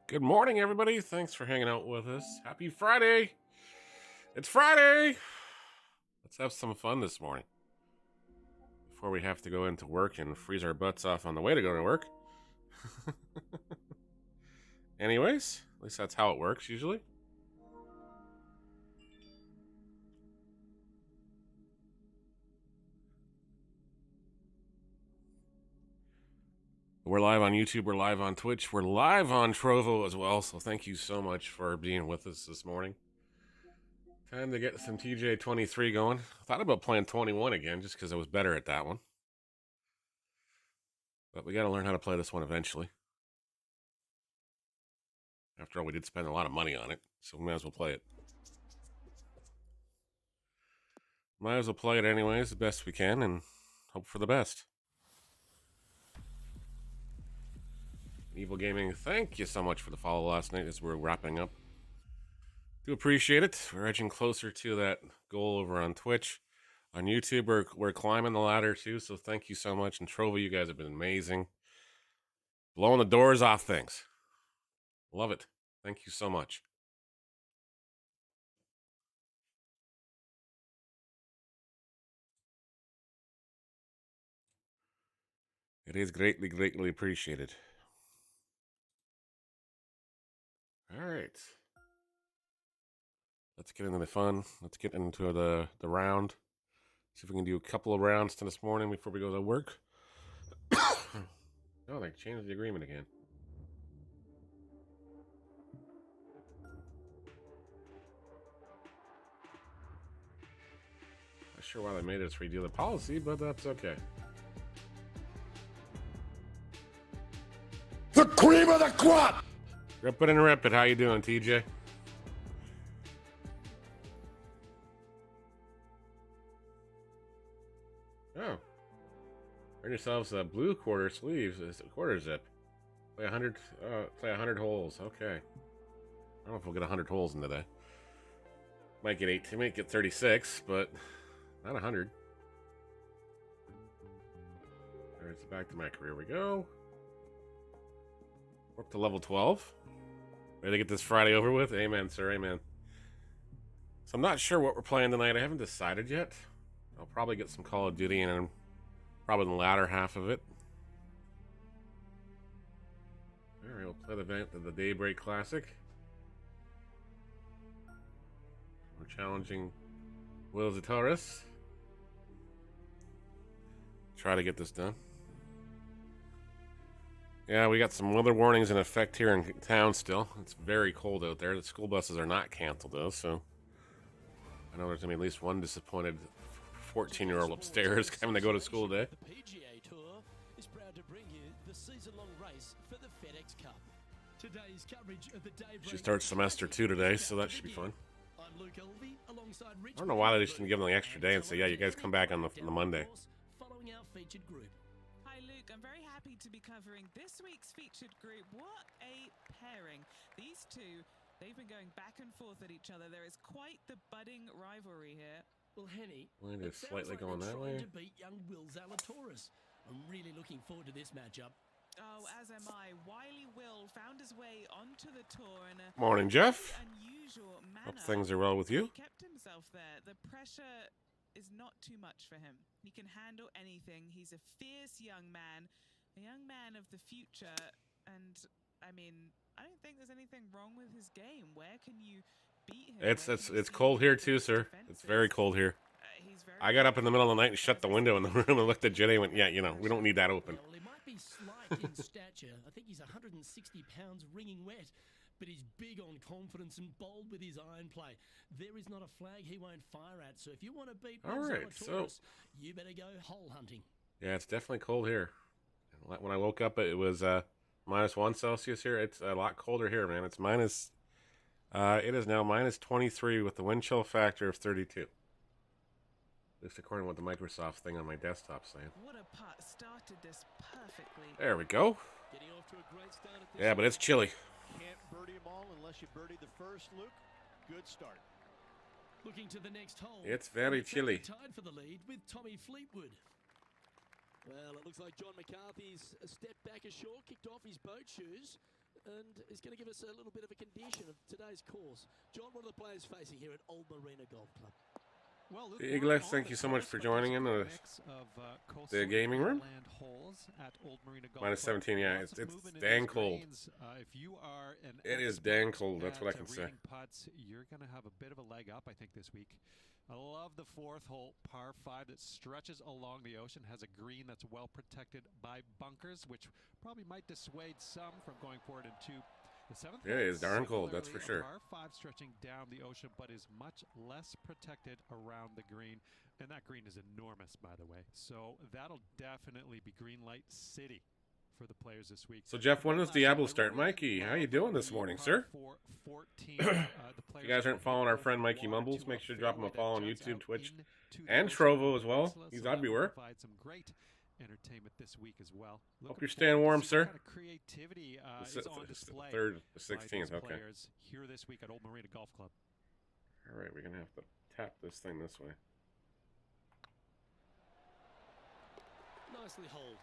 Good morning, everybody. Thanks for hanging out with us. Happy Friday. It's Friday. Let's have some fun this morning before we have to go into work and freeze our butts off on the way to go to work. Anyways, at least that's how it works usually. We're live on YouTube. We're live on Twitch. We're live on Trovo as well. So thank you so much for being with us this morning. Time to get some TJ 23 going. I thought about playing 21 again just because I was better at that one. But we got to learn how to play this one eventually. After all, we did spend a lot of money on it, so we might as well play it. Might as well play it anyways, the best we can, and hope for the best. Evil Gaming, thank you so much for the follow last night as we're wrapping up. Do appreciate it. We're edging closer to that goal over on Twitch. On YouTube, we're climbing the ladder too, so thank you so much. And Trova, you guys have been amazing. Blowing the doors off things. Love it. Thank you so much. It is greatly, greatly appreciated. All right. Let's get into the fun. Let's get into the round. See if we can do a couple of rounds this morning before we go to work. Oh, they changed the agreement again. Not sure why they made us redo the policy, but that's okay. The cream of the crop! Rip it and rip it. How you doing, TJ? Oh. Earn yourselves a blue quarter sleeves. It's a quarter zip. Play 100 holes. Okay. I don't know if we'll get 100 holes in today. Might get 8. Might get 36, but not 100. Alright, so back to my career we go. We're up to level 12. Ready to get this Friday over with? Amen, sir. Amen. So I'm not sure what we're playing tonight. I haven't decided yet. I'll probably get some Call of Duty and probably the latter half of it. Alright, we'll play the event of the Daybreak Classic. We're challenging Will Zataris. Try to get this done. Yeah, we got some weather warnings in effect here in town still. It's very cold out there. The school buses are not canceled though, so I know there's gonna be at least one disappointed 14-year-old upstairs having to go to school today. The PGA Tour is proud to bring you the season-long race for the FedEx Cup. Today's coverage of the Daybreak. She starts semester 2 today, so that should be fun. I'm Luke Elvey, alongside Rich. I don't know why they just didn't give them the extra day and say, yeah, you guys come back on the Monday. Following our featured group. Hi Luke, I'm very happy to be covering this week's featured group. What a pairing. These two, they've been going back and forth at each other. There is quite the budding rivalry here. Well, Henny, Wind is it sounds slightly like going they're that trying way. to beat young Will Zalatoris. I'm really looking forward to this matchup. Oh, as am I. Wily Will found his way onto the tour in a Morning, Jeff. unusual manner. Hope things are well with you. He kept himself there. The pressure is not too much for him. He can handle anything. He's a fierce young man of the future. And I mean, I don't think there's anything wrong with his game. Where can you beat him? It's cold here too, sir. It's very cold here. He's I got up in the middle of the night and shut the window in the room and looked at Jenny and went, yeah, you know, we don't need that open. Well, he might be slight in stature. I think he's 160 pounds wringing wet, but he's big on confidence and bold with his iron play. There is not a flag he won't fire at. So if you want to beat Zalatoris, you better go hole hunting. Yeah, it's definitely cold here. When I woke up, it was -1 Celsius here. It's a lot colder here, man. It's it is now -23 with the wind chill factor of 32. At least according to what the Microsoft thing on my desktop's saying. What a putt. Started this perfectly. There we go. Getting off to a great start at this. Yeah, but it's chilly. Can't birdie them all unless you birdie the first, Luke. Good start. Looking to the next hole. It's very chilly. Tied for the lead with Tommy Fleetwood. Well, it looks like John McCarthy's stepped back ashore, kicked off his boat shoes. and is going to give us a little bit of a condition of today's course. John, what are the players facing here at Old Marina Golf Club? Well, Luke, Igles, thank you so much for joining in the gaming room. Minus 17, yeah, it's dang cold. If you are an It is dang cold, that's what I can say. Putts, you're going to have a bit of a leg up, I think, this week. I love the fourth hole, par 5, that stretches along the ocean, has a green that's well protected by bunkers, which probably might dissuade some from going forward into the seventh. Yeah, it is darn cold, that's for sure. Par 5 stretching down the ocean, but is much less protected around the green. And that green is enormous, by the way. So that'll definitely be green light city for the players this week. So, Jeff, when does Diablo start? Mikey, how you doing this morning, sir? If you guys aren't following our friend Mikey Mumbles, make sure to drop him a follow on YouTube, Twitch, and Trovo as well. He's everywhere. Provide some great entertainment this week as well. Hope you're staying warm, sir. Kind of creativity is on display. 3rd, the 16th, okay. Players here this week at Old Marina Golf Club. All right, we're going to have to tap this thing this way. Nicely hold.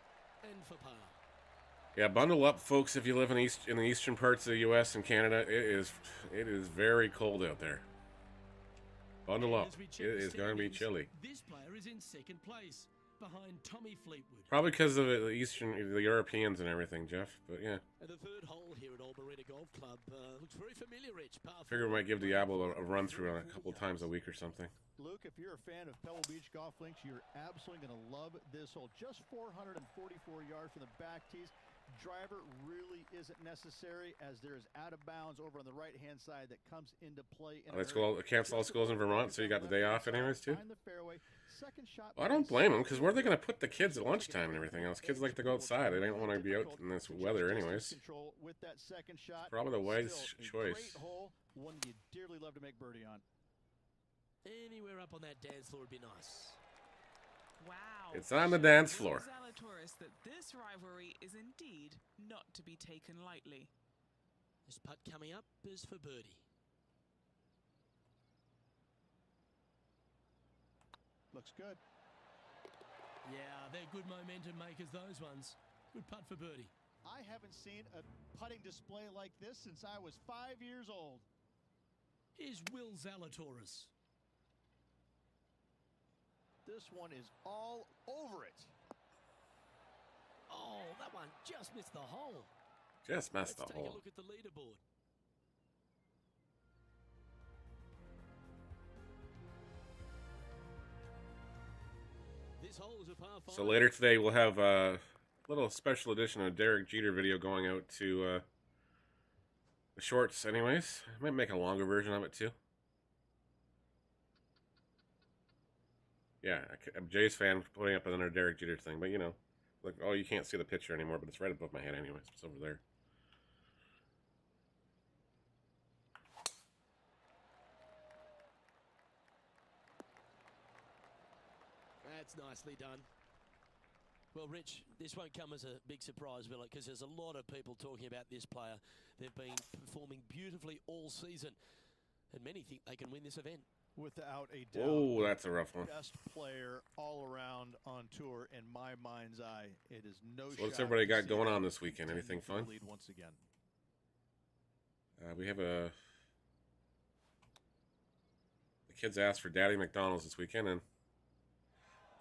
And for par. Yeah, bundle up, folks, if you live in the eastern parts of the U.S. and Canada. It is very cold out there. Bundle up. It is going to be chilly. This player is in second place, behind Tommy Fleetwood. Probably because of the Europeans and everything, Jeff. But yeah. And the third hole here at Old Marina Golf Club looks very familiar, Rich. Figure we might give Diablo a run through on a couple times a week or something. Luke, if you're a fan of Pebble Beach Golf Links, you're absolutely going to love this hole. Just 444 yards from the back tees. Driver really isn't necessary, as there's out of bounds over on the right-hand side that comes into play. Cancel all schools in Vermont, so you got the day off anyways, too? Well, I don't blame them, because where are they going to put the kids at lunchtime and everything else? Kids like to go outside. They don't want to be out in this weather anyways. Probably the wise choice. One you'd dearly love to make birdie on. Anywhere up on that dance floor would be nice. Wow. It's on the dance floor. Zalatoris that this rivalry is indeed not to be taken lightly. This putt coming up is for birdie. Looks good. Yeah, they're good momentum makers, those ones. Good putt for birdie. I haven't seen a putting display like this since I was 5 years old. Here's Will Zalatoris. This one is all over it. Oh, that one just missed the hole. Just missed the Let's hole. take a look at the leaderboard. This hole is a par 5. So later today we'll have a little special edition of Derek Jeter video going out to the shorts anyways. I might make a longer version of it too. Yeah, I'm a Jays fan putting up another Derek Jeter thing, but you know, like, oh, you can't see the picture anymore, but it's right above my head anyways. It's over there. That's nicely done. Well, Rich, this won't come as a big surprise, will it? Because there's a lot of people talking about this player. They've been performing beautifully all season, and many think they can win this event. Without a doubt. Oh, that's a rough one. Best player all around on tour in my mind's eye. It is no So what's shot everybody to got see going them on this weekend? continue Anything to fun? lead once again. We have the kids asked for Daddy McDonald's this weekend, and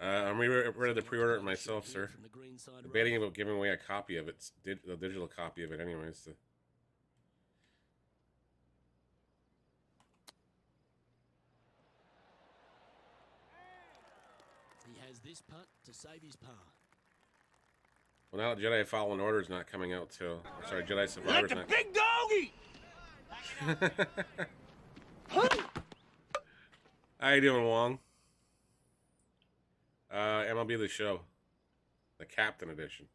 I'm ready to pre-order it myself, sir. From the green side Debating road. about giving away a copy of it, a digital copy of it anyways. He has this putt to save his par. Well, now that Jedi Fallen Order is not coming out till... Sorry, Jedi Survivor's not... big doggy! How you doing, Wong? MLB The Show. The Captain Edition.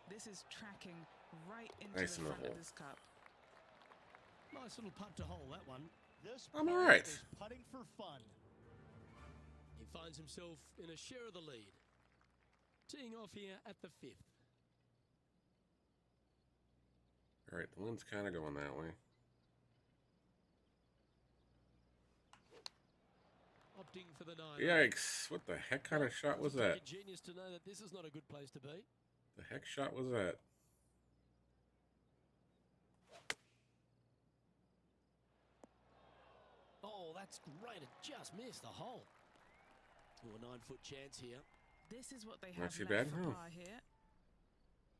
This is tracking right into Nice the in the front hole. of this cup. Nice little putt to hole, that one. This I'm player all right. is putting for fun. He finds himself in a share of the lead. Teeing off here at the 5th. All right, the wind's kind of going that way. Opting for the 9. Yikes. What the heck kind of shot was Doesn't that? take a genius to know that this is not a good place to be. The heck shot was that? Oh, that's great. It just missed the hole. Oh, a 9-foot chance here. This is what they Not have too left bad, for no. par here.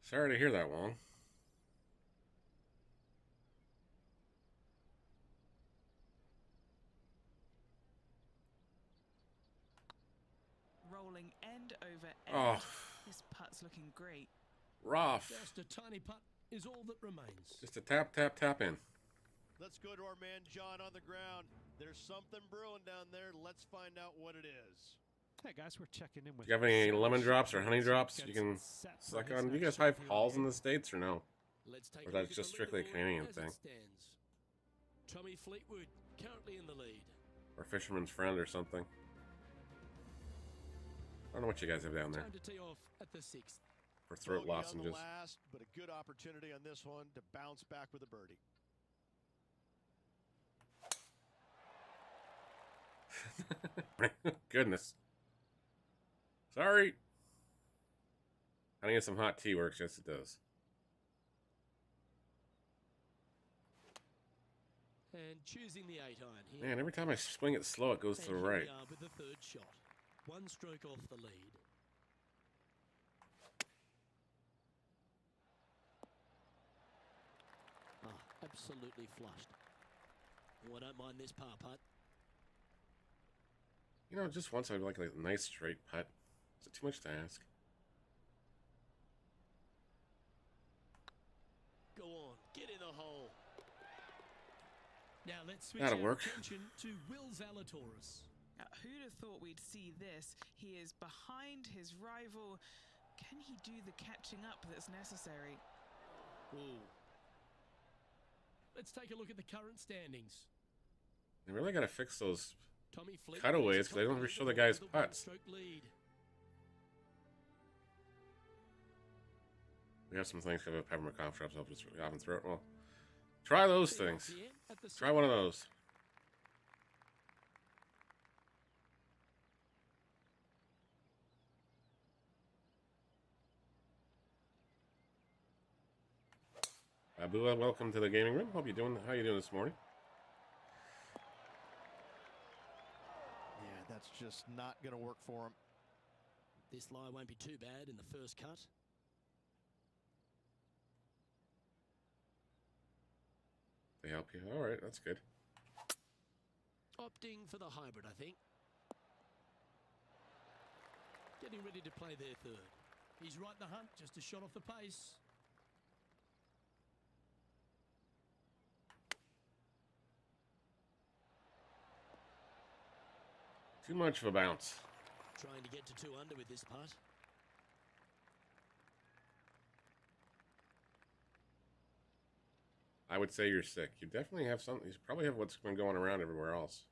Sorry to hear that, Wong. Rolling end over end. Oh, This putt's looking great. rough. Just a tiny putt is all that remains. Just a tap, tap, tap in. Let's go to our man John on the ground. There's something brewing down there. Let's find out what it is. Hey guys, we're checking in with. Do you have any Sarah lemon drops or Shepard. honey drops you Gets can set for suck his on? Do you next guys have shot here halls in on the States or no? Let's take Or a that's look at just the strictly a leaderboard Canadian as thing? it stands. Tommy Fleetwood currently in the lead. Or Fisherman's Friend or something? I don't know what you guys have down there Time to tee off at the 6th. for throat Bogey on the lozenges. last, but a good opportunity on this one to bounce back with a birdie. Goodness. Sorry. I need some hot tea works. Yes, it does. And choosing the 8-iron here. Man, every time I swing it slow, it goes to the And here right. we are with the 3rd shot. 1 stroke off the lead. Ah, absolutely flushed. Oh, I don't mind this par putt. You know, just once I'd like a nice straight putt. Is it too much to ask? Go on, get in the hole. Now let's switch That'll our work. attention to Will Zalatoris. Who'd have thought we'd see this? He is behind his rival. Can he do the catching up that's necessary? Ooh. Let's take a look at the current standings. They really got to fix those. Tommy Fleetwood Cutaways, is 'cause they don't top ever of show the leaderboard guy's with a putts. 1-stroke lead. We have some things that have peppermint cough drops up his often throat. Well, try those Tee off things. here at the Try one of those. Abu, welcome to the gaming room. Hope you're doing. How you doing this morning? Yeah, that's just not going to work for him. This lie won't be too bad in the first cut. They help you. All right, that's good. Opting for the hybrid, I think. Getting ready to play their 3rd. He's right in the hunt, just a shot off the pace. Too much of a bounce. Trying to get to 2 under with this putt. I would say you're sick. You definitely have something. You probably have what's been going around everywhere else.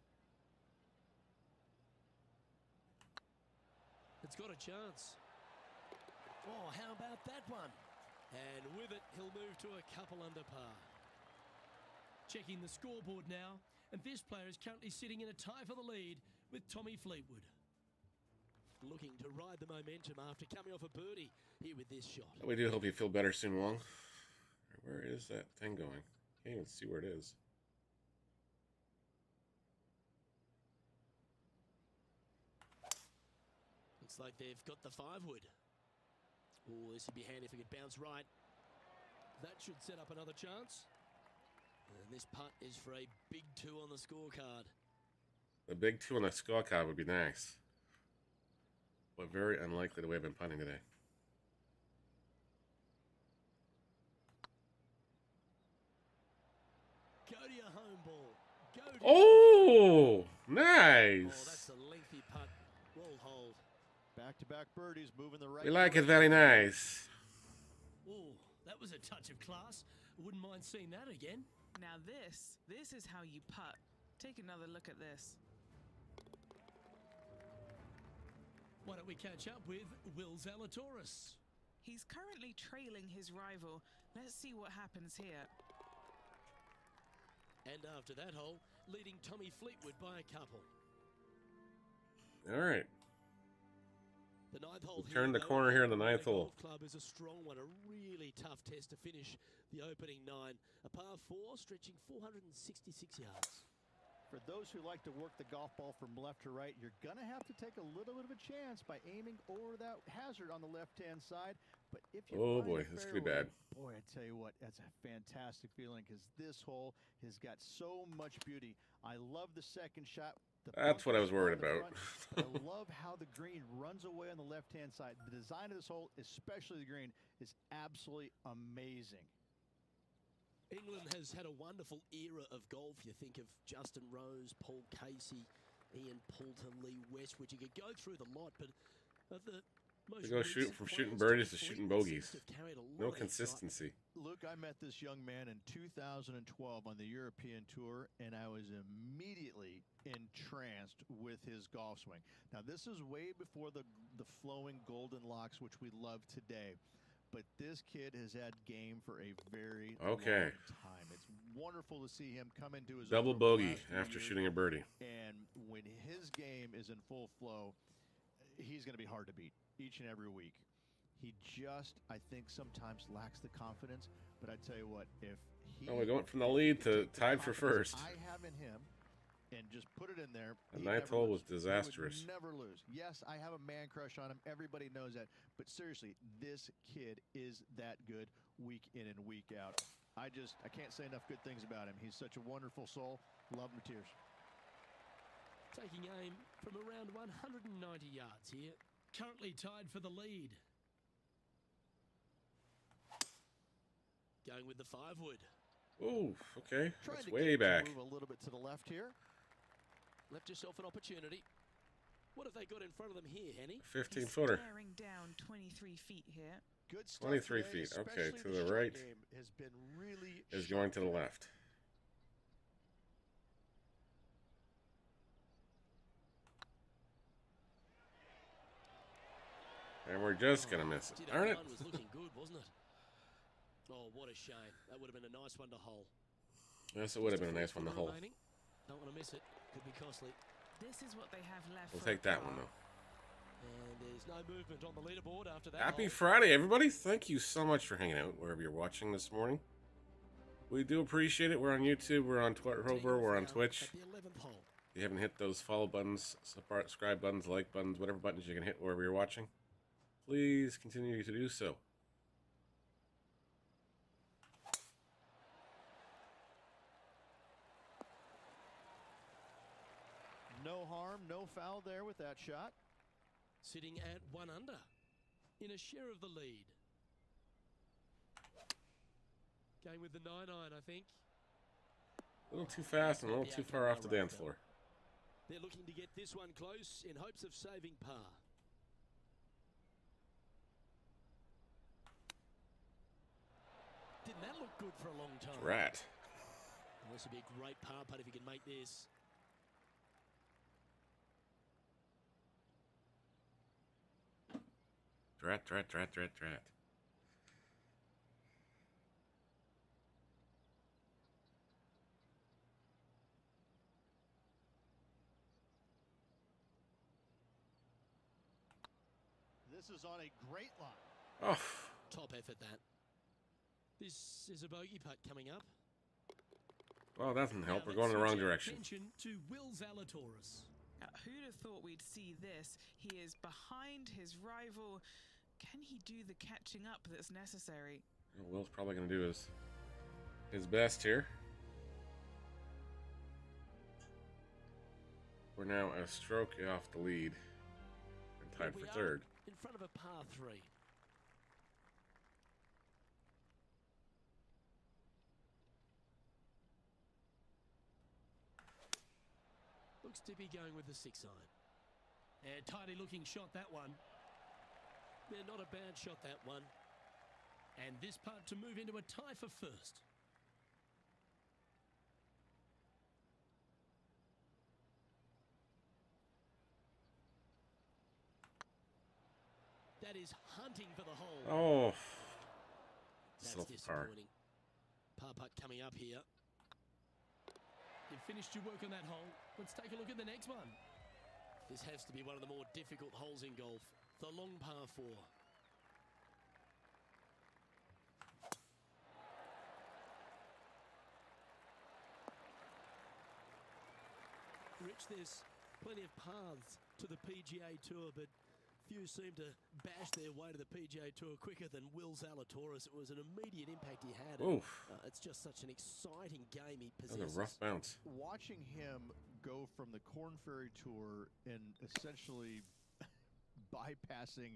It's got a chance. Oh, how about that one? And with it, he'll move to a couple under par. Checking the scoreboard now, and this player is currently sitting in a tie for the lead with Tommy Fleetwood. Looking to ride the momentum after coming off a birdie here with this shot. We do hope you feel better soon, Wong. Where is that thing going? Can't even see where it is. Looks like they've got the 5-wood. Oh, this would be handy if it could bounce right. That should set up another chance. And this putt is for a big 2 on the scorecard. The big 2 on the scorecard would be nice. But very unlikely the way I've been putting today. Go to your home ball. Go to Oh, Oh, nice. that's a lengthy putt. Well hold. Back-to-back birdies, moving the right. We like it direction. very nice. Oh, that was a touch of class. Wouldn't mind seeing that again. Now this is how you putt. Take another look at this. Why don't we catch up with Will Zalatoris? He's currently trailing his rival. Let's see what happens here. And after that hole, leading Tommy Fleetwood by a couple. All right. The ninth hole We've turned the though, corner here in the ninth Golf hole. Club is a strong one, a really tough test to finish the opening 9. A par 4 stretching 466 yards. For those who like to work the golf ball from left to right, you're going to have to take a little bit of a chance by aiming over that hazard on the left-hand side. But if you Oh find boy, a this could be fairway, bad. boy, I tell you what, that's a fantastic feeling because this hole has got so much beauty. I love the second shot. That's what I was worried about. I love how the green runs away on the left-hand side. The design of this hole, especially the green, is absolutely amazing. England has had a wonderful era of golf. You think of Justin Rose, Paul Casey, Ian Poulter, Lee Westwood. You could go through the lot, but of the most They go recent from shooting players, birdies to Tom shooting Fleetwood bogeys. seems to have carried a lot No of consistency. Luke, I met this young man in 2012 on the European Tour, and I was immediately entranced with his golf swing. Now, this is way before the flowing golden locks, which we love today. But this kid has had game for a very long time. It's wonderful to see him come into his Double own over the bogey last few after years. shooting a birdie. And when his game is in full flow, he's going to be hard to beat each and every week. He just, I think, sometimes lacks the confidence. But I tell you what, if he... Oh, we went from the lead to tied for first. I have in him, and just put it in there. The he'd ninth never hole lose. was disastrous. He would never lose. Yes, I have a man crush on him. Everybody knows that. But seriously, this kid is that good week in and week out. I can't say enough good things about him. He's such a wonderful soul. Love him to tears. taking aim from around 190 yards here. Currently tied for the lead. Going with the 5-wood. Oh, okay. Trying That's to way get back. move a little bit to the left here. Left yourself an opportunity. What have they got in front of them here, Henny? 15-footer. Staring down 23 feet here. Good stuff 23 today, feet. Okay, especially to the the short right game has been really is going to the sharp. left. And we're just going to miss it. Gee, Darn that it. one was looking good, wasn't it? Oh, what a shame. That would have been a nice one to hole. Yes, it would have been a nice one to hold. Remaining. Don't want to miss it. Could be costly. This is what they have left. We'll for a take that par. one, though. And there's no movement on the leaderboard after that. Happy hole. Friday, everybody. Thank you so much for hanging out wherever you're watching this morning. We do appreciate it. We're on YouTube. We're on Twitter. We're on Twitch. At the 11th hole. If you haven't hit those follow buttons, subscribe buttons, like buttons, whatever buttons you can hit wherever you're watching, please continue to do so. No harm, no foul there with that shot. Sitting at 1 under. In a share of the lead. Going with the 9-iron, I think. A little too fast and a little too far off the dance floor. They're looking to get this one close in hopes of saving par. Didn't that look good for a long time? Rat. Well, this would be a great par putt if you can make this. Drat. This is on a great line. Oh, Top effort, that. This is a bogey putt coming up. well, that doesn't help. Now We're going in the let's wrong switch our direction. Attention to Will Zalatoris. Who'd have thought we'd see this? He is behind his rival. Can he do the catching up that's necessary? Well, Will's probably going to do his best here. We're now a stroke off the lead and tied Here we for are third. In front of a par 3. Looks to be going with the 6-iron. A tidy looking shot, that one. Yeah, not a bad shot, that one. And this putt to move into a tie for first. That is hunting for the hole. Oh, That's self par. disappointing. Par putt coming up here. You've finished your work on that hole. Let's take a look at the next one. This has to be one of the more difficult holes in golf. The long par 4. Rich, there's plenty of paths to the PGA Tour, but few seem to bash their way to the PGA Tour quicker than Will Zalatoris. It was an immediate impact he had. Oof. It's just such an exciting game he That was possesses. a rough bounce. Watching him go from the Korn Ferry Tour and essentially bypassing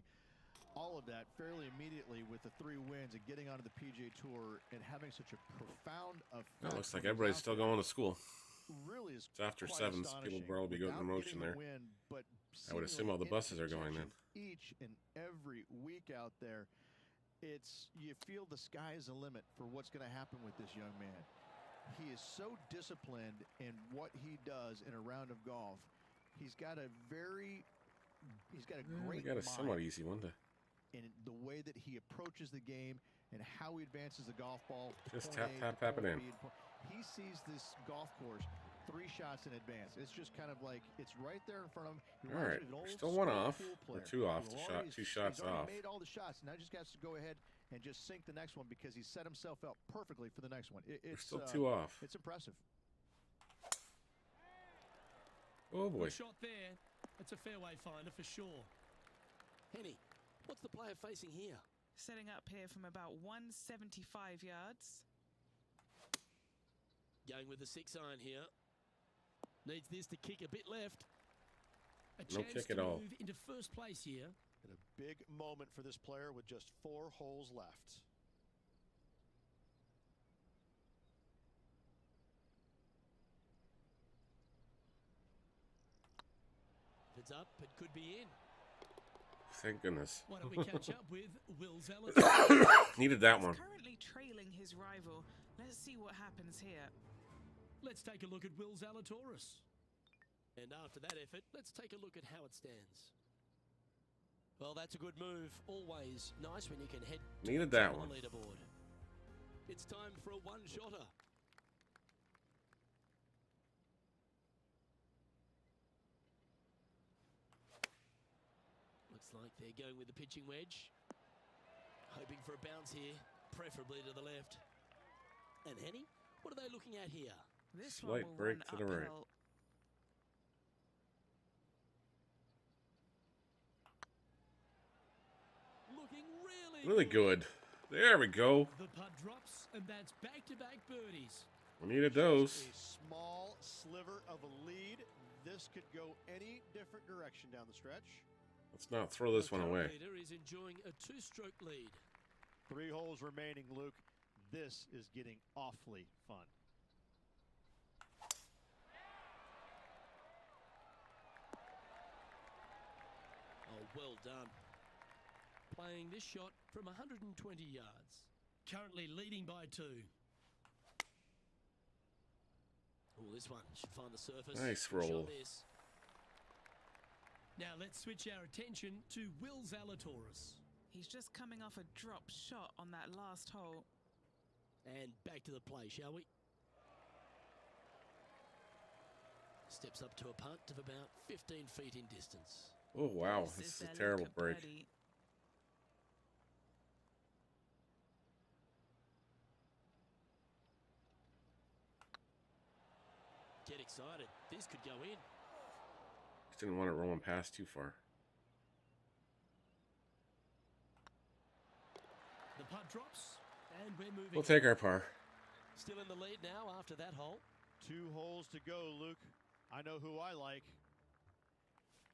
all of that fairly immediately with the 3 wins and getting onto the PGA Tour and having such a profound effect. It looks like everybody's still going to school. Really is It's after quite 7, so people astonishing. probably be going in Without motion getting there. a win, but I would assume all the seemingly buses are going then. each and every week out there, you feel the sky is the limit for what's going to happen with this young man. He is so disciplined in what he does in a round of golf. He's got a great We got a somewhat easy one to in the way that he approaches the game and how he advances the golf ball. just point tap, A to tap, tap it point in. B and he sees this golf course 3 shots in advance. It's just kind of like it's right there in front of him. He All reminds right, me of an we're old still 1 school off, pool or player 2 off. who The already- shot, 2 shots he's already off. made all the shots. Now just has to go ahead and just sink the next one because he set himself up perfectly for the next one. We're It's still 2 off. It's impressive. Oh boy. Good shot there. It's a fairway finder for sure. Henny, what's the player facing here? Setting up here from about 175 yards. Going with the 6 iron here. Needs this to kick a bit left. A No chance kick to at all. move into first place here. And a big moment for this player with just 4 holes left. If it's up, it could be in. Thank goodness. Why don't we catch up with Will Zalatoris? Needed that one. He's currently trailing his rival. Let's see what happens here. Let's take a look at Will Zalatoris. And after that effort, let's take a look at how it stands. Well, that's a good move. Always nice when you can head Needed to that the one. leaderboard. It's time for a one-shotter. Looks like they're going with the pitching wedge. Hoping for a bounce here, preferably to the left. And Henny, what are they looking at here? This Slight one will break run to the right. uphill. Looking Really good. There we go. The putt drops, and that's back-to-back birdies. We needed those. A small sliver of a lead. This could go any different direction down the stretch. Let's not throw this The one current away. leader is enjoying a 2-stroke lead. 3 holes remaining, Luke. This is getting awfully fun. Oh, well done. Playing this shot from 120 yards. Currently leading by 2. Oh, this one should find the surface. Nice Good shot roll. this. Now let's switch our attention to Will Zalatoris. He's just coming off a drop shot on that last hole. And back to the play, shall we? Steps up to a punt of about 15 feet in distance. Oh wow, This this is their a terrible look at break. birdie. Get excited. This could go in. Just didn't want it rolling past too far. The putt drops, and we're moving. We'll take our par. Still in the lead now after that hole. 2 holes to go, Luke. I know who I like.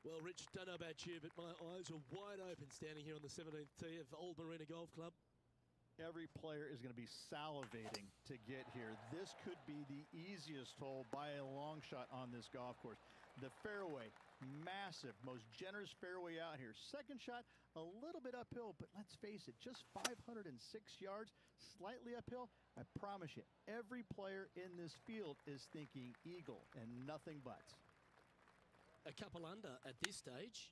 Well, Rich, don't know about you, but my eyes are wide open standing here on the 17th tee of Old Marina Golf Club. Every player is going to be salivating to get here. This could be the easiest hole by a long shot on this golf course. The fairway, massive, most generous fairway out here. Second shot, a little bit uphill, but let's face it, just 506 yards, slightly uphill. I promise you, every player in this field is thinking eagle and nothing but. A couple under at this stage.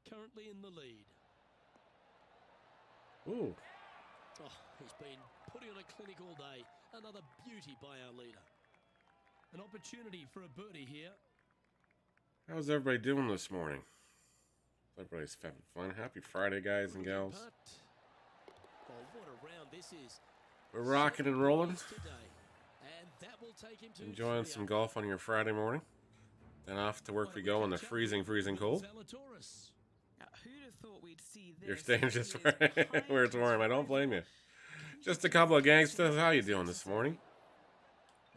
Currently in the lead. Ooh, Oh, he's been putting on a clinic all day. Another beauty by our leader. An opportunity for a birdie here. How's everybody doing this morning? Everybody's having fun. Happy Friday, guys and gals. Oh, what a round this is. We're rocking and rolling. And that will take him to Enjoying some golf on your Friday morning. Then off to work we go in the freezing cold. Who'd have thought we'd see this? You're staying just where it's warm. I don't blame you. Just a couple of gangsters. How you doing this morning?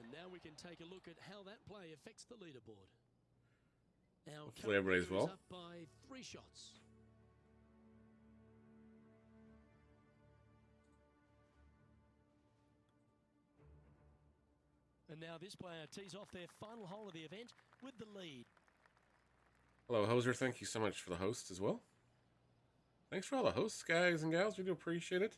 And now we can take a look at how that play affects the leaderboard. Our Hopefully everybody's well. Up by 3 shots. And now this player tees off their final hole of the event with the lead. Hello, Hoser. Thank you so much for the host as well. Thanks for all the hosts, guys and gals. We do appreciate it.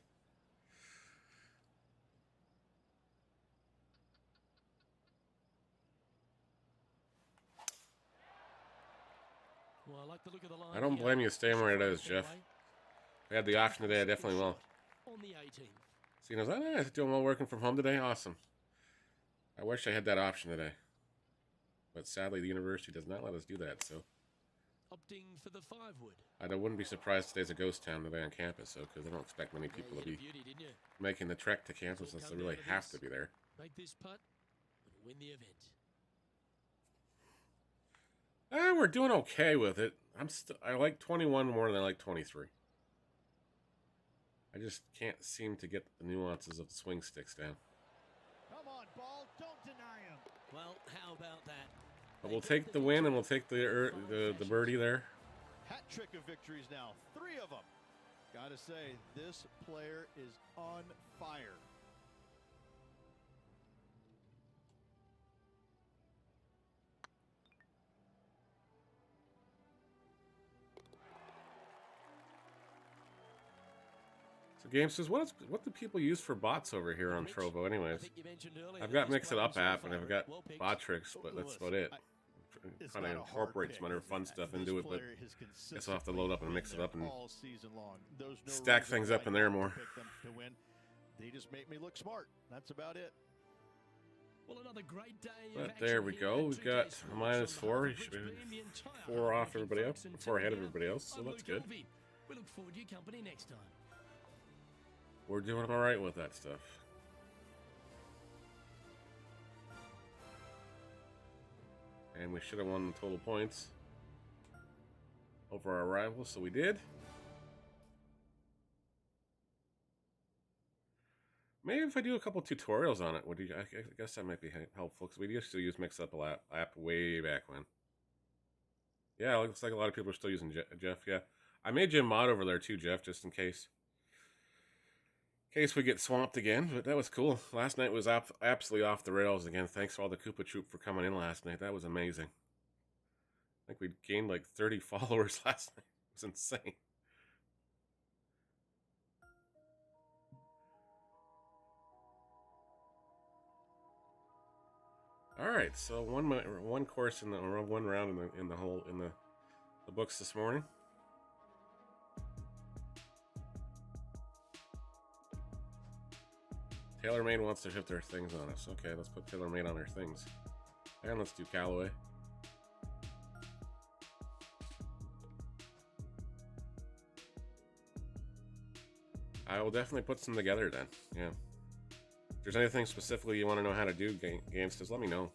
Well, I like the look of the line. I don't blame you staying where it is, Jeff. If I had the option today, I definitely will. On the 18th. See, knows I'm doing well working from home today. Awesome. I wish I had that option today. But sadly, the university does not let us do that, so. Opting for the 5-wood. I wouldn't be surprised today's a ghost town today on campus, so because I don't expect many people to be making the trek to campus unless they really have to be there. Make this putt and win the event. We're doing okay with it. I like 21 more than I like 23. I just can't seem to get the nuances of the swing sticks down. Come on, ball. Don't deny him. Well, how about that? But we'll take the win and we'll take the birdie there. Hat trick of victories now. 3 of them. Gotta say, this player is on fire. So Game says, what do people use for bots over here on Trovo anyways? I've got Mix It Up app and I've got bot tricks, but that's about it. I'm trying to incorporate some other fun stuff into it, but I guess I'll have to load up and mix it up and stack things up in there more. They just make me look smart. That's about it. Well, another great day. But there we go. We've got a -4. You should be 4 off everybody else, 4 ahead of everybody else, so that's good. We look forward to your company next time. We're doing all right with that stuff. And we should have won the total points over our rivals, so we did. Maybe if I do a couple tutorials on it, I guess that might be helpful, because we used to use Mix Up app way back when. Yeah, it looks like a lot of people are still using Jeff, yeah. I made you a mod over there too, Jeff, just in case. In case we get swamped again, but that was cool. Last night was absolutely off the rails again. Thanks for all the Koopa Troop for coming in last night. That was amazing. I think we gained like 30 followers last night. It was insane. All right, so one course in the one round in the books this morning. TaylorMade wants to shift their things on us. Okay, let's put TaylorMade on our things. And let's do Callaway. I will definitely put some together then. Yeah. If there's anything specifically you want to know how to do, games, just let me know.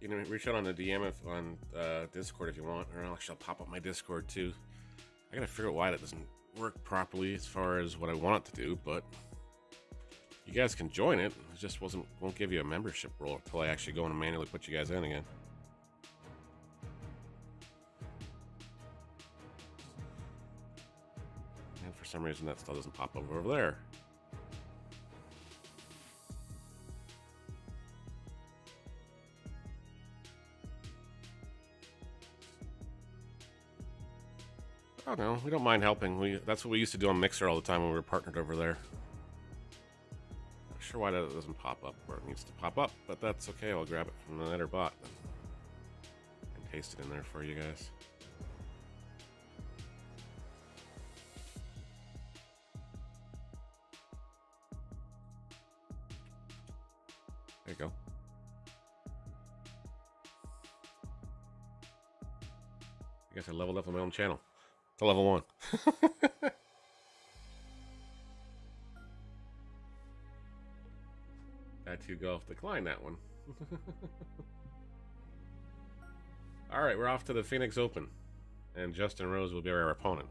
You can reach out on the DM on Discord if you want, or actually I'll pop up my Discord too. I gotta figure out why that doesn't work properly as far as what I want it to do, but you guys can join it. It just won't give you a membership role until I actually go and manually put you guys in again. And for some reason that still doesn't pop over there. Oh no, we don't mind helping. That's what we used to do on Mixer all the time when we were partnered over there. Not sure why that doesn't pop up where it needs to pop up, but that's okay. I'll grab it from the Netter bot and paste it in there for you guys. There you go. guess I leveled up on my own channel to level 1. Tattoo Golf declined that one. All right, we're off to the Phoenix Open, and Justin Rose will be our opponent.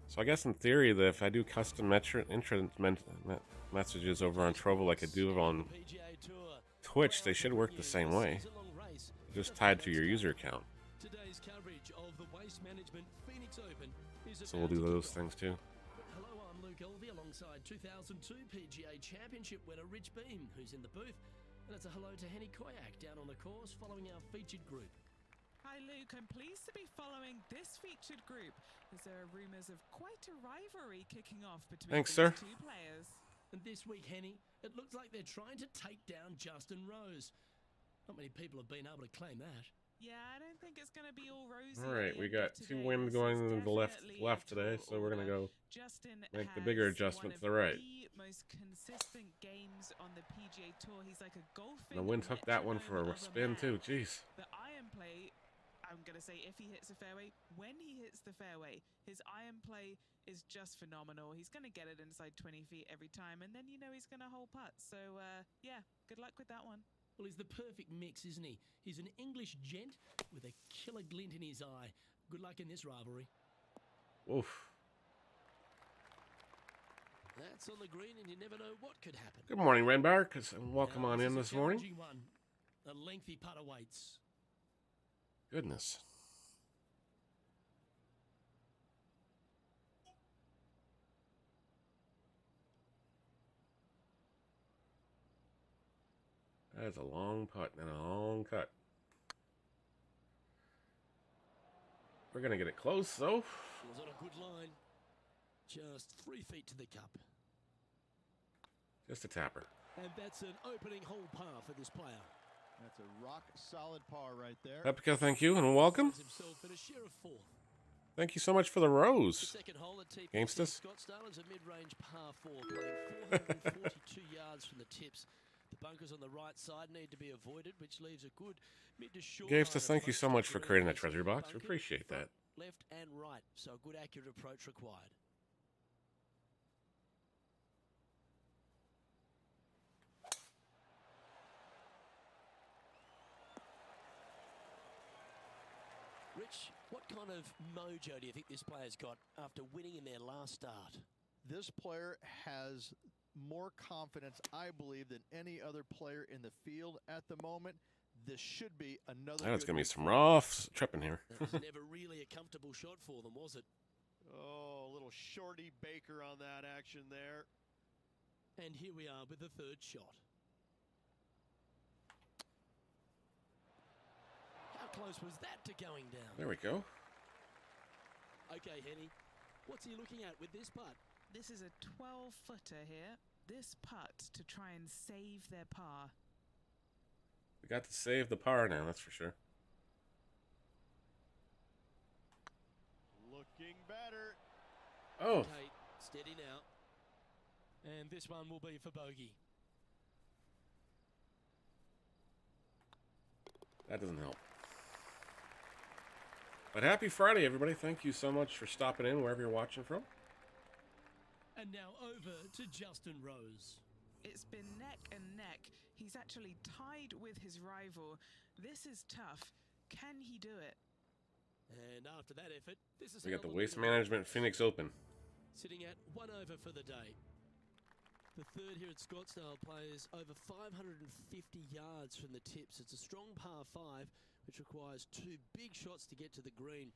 So I guess in theory, that if I do custom entrance messages over on Trovo like I do on Twitch, they should work the same way. They're just tied to your user account. Today's coverage of the Waste Management Phoenix Open is So we'll do those things too. Hello, I'm Luke Elvey alongside 2002 PGA Championship winner Rich Beam, who's in the booth. And it's a hello to Henny Koyak down on the course following our featured group. Hi Luke, I'm pleased to be following this featured group as there are rumours of quite a rivalry kicking off between these two players. And this week, Henny, it looks like they're trying to take down Justin Rose. Not many people have been able to claim that. Yeah, I don't think it's going to be all rosy. All right, we got 2 winds going to the left today, so we're going to go make the bigger adjustment to the right. The most consistent games on the PGA Tour. He's like a golfing. The wind took that one for a spin too. Jeez. The iron play, I'm going to say if he hits the fairway, when he hits the fairway, his iron play is just phenomenal. He's going to get it inside 20 feet every time, and then you know he's going to hole putt. So, yeah, good luck with that one. Well, he's the perfect mix, isn't he? He's an English gent with a killer glint in his eye. Good luck in this rivalry. Oof. That's on the green, and you never know what could happen. Good morning, Renbar. Welcome on in this morning. One. A lengthy putt awaits. Goodness. That is a long putt and a long cut. We're going to get it close, though. It was on a good line. Just 3 feet to the cup. Just a tapper. And that's an opening hole par for this player. That's a rock-solid par right there. Epica, thank you, and welcome. Himself in a share of 4th. Thank you so much for the rose. The second hole at TPC Gamestas. Scottsdale is a mid-range par 4, playing 442 yards from the tips. The bunkers on the right side need to be avoided, which leaves a good mid to short. Gamestas, thank you so much for creating that treasure box. We appreciate that. Left and right, so a good accurate approach required. Rich, what kind of mojo do you think this player's got after winning in their last start? This player has more confidence, I believe, than any other player in the field at the moment. This should be another. That's going to be some rough tripping here. That was never really a comfortable shot for them, was it? Oh, a little shorty Baker on that action there. And here we are with the third shot. How close was that to going down? There we go. Okay, Henny, what's he looking at with this putt? This is a 12-footer here. This putt to try and save their par. We got to save the par now, that's for sure. Looking better. Oh. Okay, steady now. And this one will be for bogey. That doesn't help. But happy Friday, everybody. Thank you so much for stopping in wherever you're watching from. And now over to Justin Rose. It's been neck and neck. He's actually tied with his rival. This is tough. Can he do it? And after that effort, this is We got the another Waste winner. Management Phoenix Open. Sitting at 1 over for the day. The third here at Scottsdale plays over 550 yards from the tips. It's a strong par 5, which requires 2 big shots to get to the green.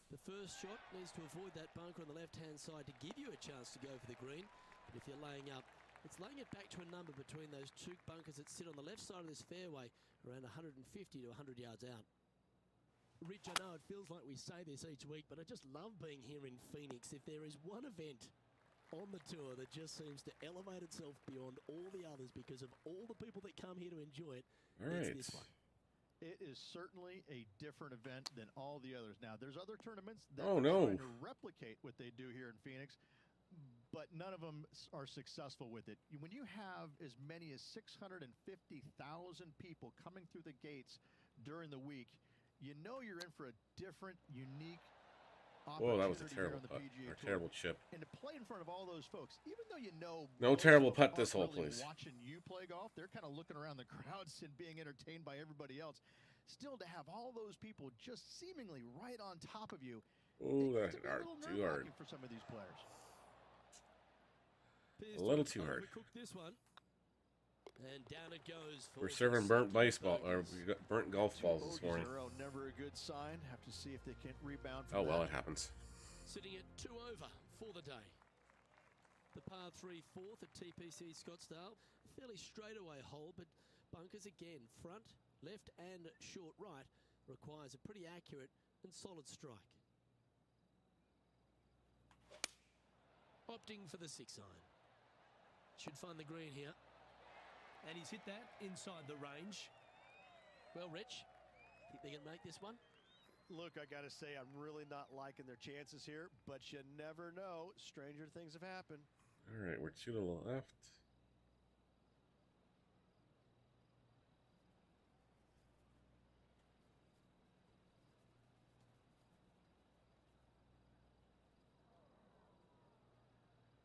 The first shot needs to avoid that bunker on the left-hand side to give you a chance to go for the green. But if you're laying up, it's laying it back to a number between those 2 bunkers that sit on the left side of this fairway, around 150 to 100 yards out. Rich, I know it feels like we say this each week, but I just love being here in Phoenix. If there is one event on the tour that just seems to elevate itself beyond all the others because of all the people that come here to enjoy it, All right. it's this one. It is certainly a different event than all the others. Now, there's other tournaments that Oh, are no. trying to replicate what they do here in Phoenix, but none of them are successful with it. When you have as many as 650,000 people coming through the gates during the week, you know you're in for a different, unique Whoa, that was a opportunity terrible here on the putt. PGA Or Tour. terrible chip. And to play in front of all those folks, even though you know No most terrible of them putt this hole, aren't really please. watching you play golf, they're kind of looking around the crowds and being entertained by everybody else. Still, to have all those people just seemingly right on top of you, Ooh, it that gets to hit be a hard. little Too hard. nerve-wracking for some of these players. A little too hard. Overcooked this one. And down it goes. For We're serving burnt baseball, or we got burnt golf Two balls bogeys this in morning. a row, never a good sign. Have to see if they can rebound from Oh, well, that. it happens. Sitting at 2 over for the day. The par 3 fourth at TPC Scottsdale. Fairly straightaway hole, but bunkers again. Front, left and short right requires a pretty accurate and solid strike. Opting for the 6 iron. Should find the green here. And he's hit that inside the range. Well, Rich, think they can make this one? Look, I got to say, I'm really not liking their chances here, but you never know. Stranger things have happened. All right, we're 2 to the left.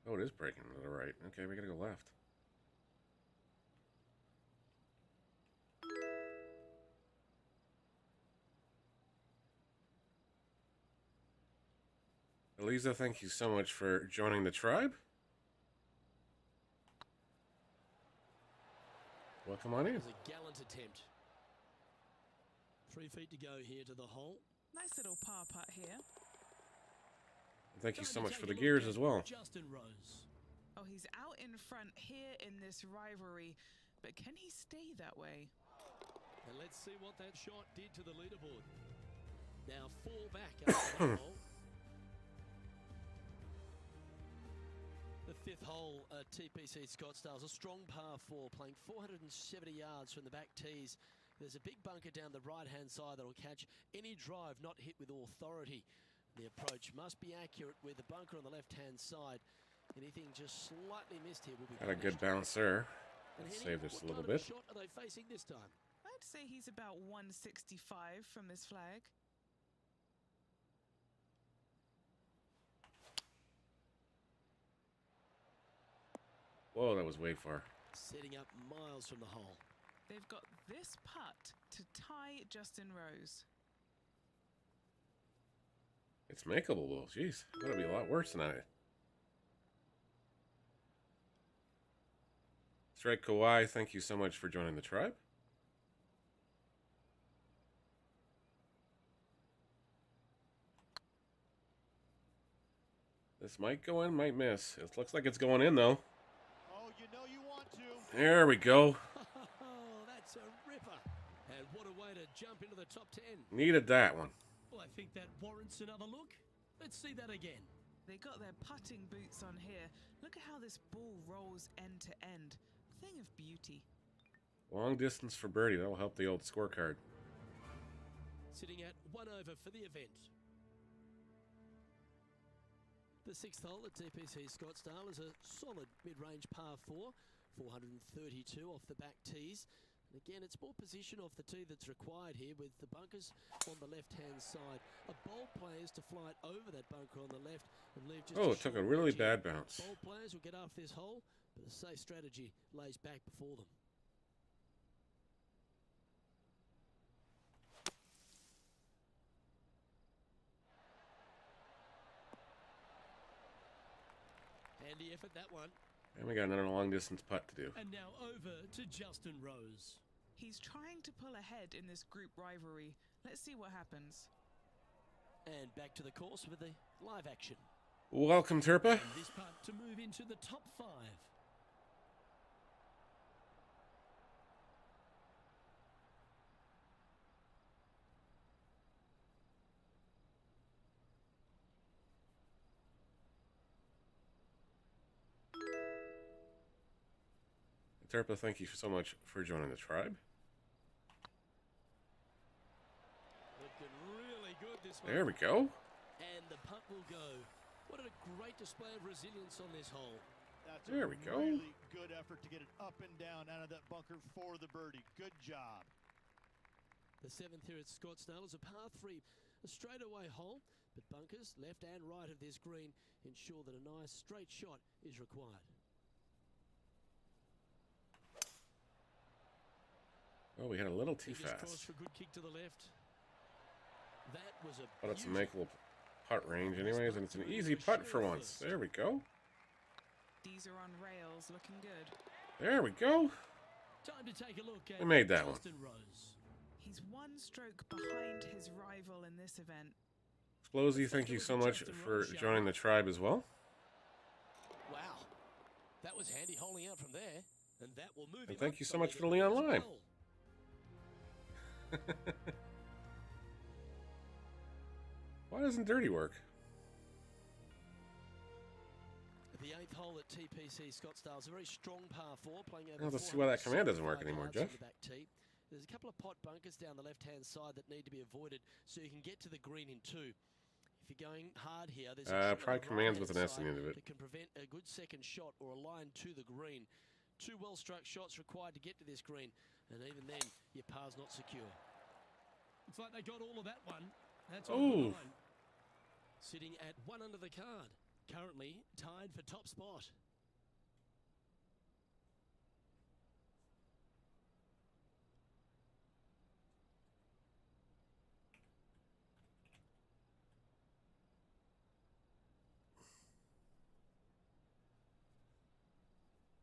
Oh, it is breaking to the right. Okay, we gotta go left. Eliza, thank you so much for joining the tribe. Welcome on in. It was a gallant attempt. 3 feet to go here to the hole. Nice little par putt here. Thank you so Time to much take for a the look gears at as well. Justin Rose. Oh, he's out in front here in this rivalry, but can he stay that way? And let's see what that shot did to the leaderboard. Now 4 back after the hole. The 5th hole at TPC Scottsdale is a strong par 4, playing 470 yards from the back tees. There's a big bunker down the right-hand side that'll catch any drive not hit with authority. The approach must be accurate with the bunker on the left-hand side. Anything just slightly missed here will be Got a good punished. bounce there. And Let's Henny, save this what a little kind of bit. shot are they facing this time? I'd say he's about 165 from this flag. Whoa, that was way far. Setting up miles from the hole. They've got this putt to tie Justin Rose. It's makeable, though. Jeez, that'll be a lot worse than I. Strike Kawhi, thank you so much for joining the tribe. This might go in, might miss. It looks like it's going in, though. Oh, you know you want to. There we go. Oh, that's a ripper. And what a way to jump into the top 10. Needed that one. Well, I think that warrants another look. Let's see that again. They got their putting boots on here. Look at how this ball rolls end to end. A thing of beauty. Long distance for birdie. That'll help the old scorecard. Sitting at 1 over for the event. The 6th hole at TPC Scottsdale is a solid mid-range par 4, 432 off the back tees. And again, it's more position off the tee that's required here with the bunkers on the left-hand side. A bold player is to fly it over that bunker on the left and leave just Oh, it took a short really wedge here. bad bounce. Bold players will get after this hole, but a safe strategy lays back before them. Handy effort, that one. And we got another long distance putt to do. And now over to Justin Rose. He's trying to pull ahead in this group rivalry. Let's see what happens. And back to the course with the live action. Welcome, Turpa. And this putt to move into the top 5. Turpa, thank you so much for joining the tribe. this one. There we go. And the putt will go. What a great display of resilience on this hole. That's There a we go. really good effort to get it up and down out of that bunker for the birdie. Good job. The 7th here at Scottsdale is a par 3, a straightaway hole, but bunkers left and right of this green ensure that a nice straight shot is required. Oh, we had a little too Fingers fast. crossed for a good kick to the left. That was a But it's a beautiful- makeable putt range anyways, and it's an easy putt for once. There we go. These are on rails, looking good. There we go. Time to take a look at We made that one. Justin Rose. He's one stroke behind his rival in this event. Explosy, thank you so much for joining the tribe as well. Wow, that was handy holding out from there, and that will move And him thank up you so much some for the Leon as line. well. Why doesn't dirty work? The 8th hole at TPC Scottsdale is a very strong par 4, playing over I'll have to see why that command doesn't work 475 anymore, yards from Jeff. the back tee. There's a couple of pot bunkers down the left-hand side that need to be avoided so you can get to the green in 2. If you're going hard here, there's a Probably commands with an S on the end of it. that can prevent a good second shot or a line to the green. 2 well-struck shots required to get to this green, and even then, your par's not secure. Looks like they got all of that one. That's Ooh. all fine. Sitting at 1 under the card, currently tied for top spot.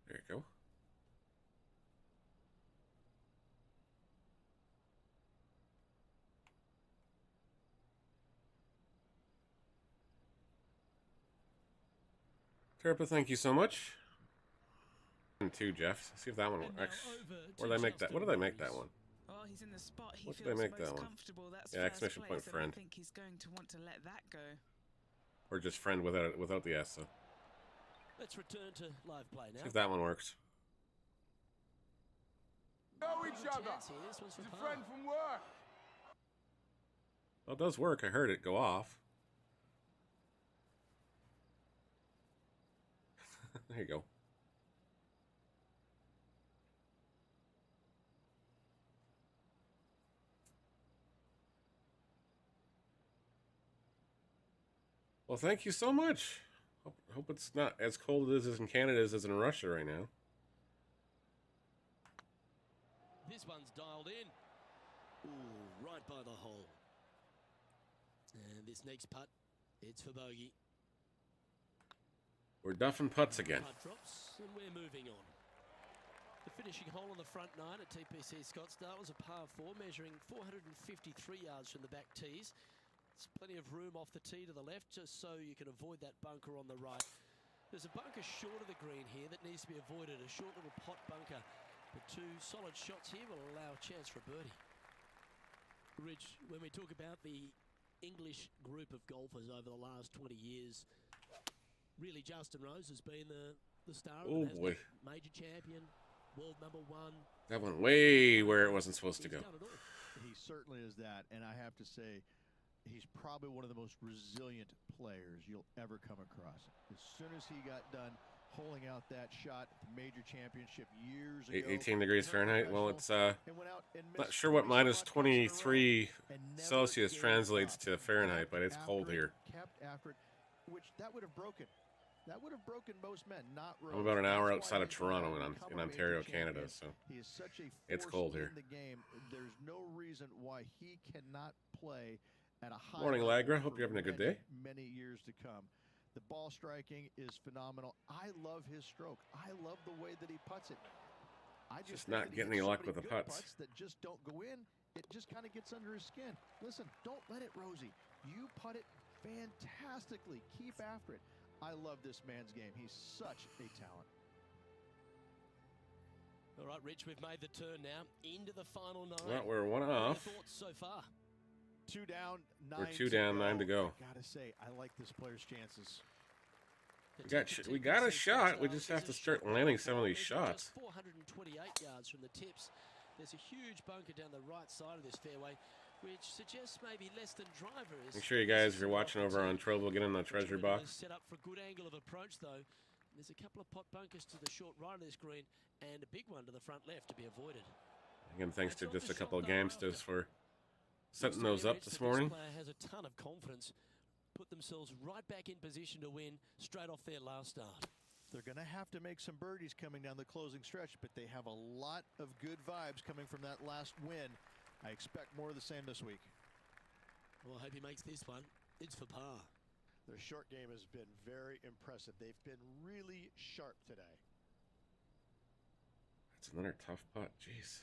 There you go. Terpa, thank you so much. And 2, Jeff. See if that one And works. now over Or to did I make that? What did I make that Justin one? Oh, he's in the spot he What did I feels make most that one? comfortable. That's Yeah, first exclamation point place, and friend. I think he's going to want to let that go. Or just friend without the S. So Let's return to live play now. see if that one works. Know each other. Chance here. This one's for He's a par. friend from work. Well, it does work. I heard it go off. There you go. Well, thank you so much. Hope it's not as cold as it is in Canada as it is in Russia right now. This one's dialed in. Ooh, right by the hole. And this next putt, it's for bogey. We're duffing putts again. Putt drops, and we're moving on. The finishing hole on the front 9 at TPC Scottsdale was a par 4, measuring 453 yards from the back tees. There's plenty of room off the tee to the left, just so you can avoid that bunker on the right. There's a bunker short of the green here that needs to be avoided, a short little pot bunker. But 2 solid shots here will allow a chance for a birdie. Rich, when we talk about the English group of golfers over the last 20 years, really Justin Rose has been the star of Oh, it, hasn't boy. he? Major champion, world number 1. That went way where it wasn't supposed to He's go. done it all. He certainly is that, and I have to say, he's probably one of the most resilient players you'll ever come across. As soon as he got done holding out that shot at the major championship years ago, 18 degrees Fahrenheit. Well, it's and went out and not missed sure what 20 minus some odd cuts in a row 23 and never Celsius gave translates up. to Fahrenheit, but it's Kept cold after it, here. Kept after it, which that would have broken. That would have broken most men, not Rose. I'm about an hour That's why outside of he's gone Toronto on to in become in a Ontario, major Canada, champion. so He is such a it's force cold in here. the game. There's no reason why he cannot play at a high Morning, level Lagra. Hope for you're having a good many, day. many years to come. The ball striking is phenomenal. I love his stroke. I love the way that he putts it. I Just think not that he getting hits any so luck many with the good putts. that just don't go in. It just kind of gets under his skin. Listen, don't let it, Rosie. You putt it fantastically. Keep after it. I love this man's game. He's such a talent. All right, Rich, we've made the turn now into the final 9. Well, we're one What are your off. thoughts so far? 2 down, 9 We're 2 down, 9 to go. I gotta say, I like this player's chances. We got a shot. We just have to start landing some of these shots. Just 428 yards from the tips. There's a huge bunker down the right side of this fairway. which suggests maybe less than driver is. Make sure you guys, if you're watching over on Trovo, get in the treasure box. Set up for a good angle of approach though. There's a couple of pot bunkers to the short right of this green and a big one to the front left to be avoided. Again, thanks to That's not just the a couple of shot they were gamesters after. for setting those up this morning. This player has a ton of confidence. Put themselves right back in position to win straight off their last start. They're going to have to make some birdies coming down the closing stretch, but they have a lot of good vibes coming from that last win. I expect more of the same this week. Well, I hope he makes this one. It's for par. Their short game has been very impressive. They've been really sharp today. That's another tough putt. Jeez.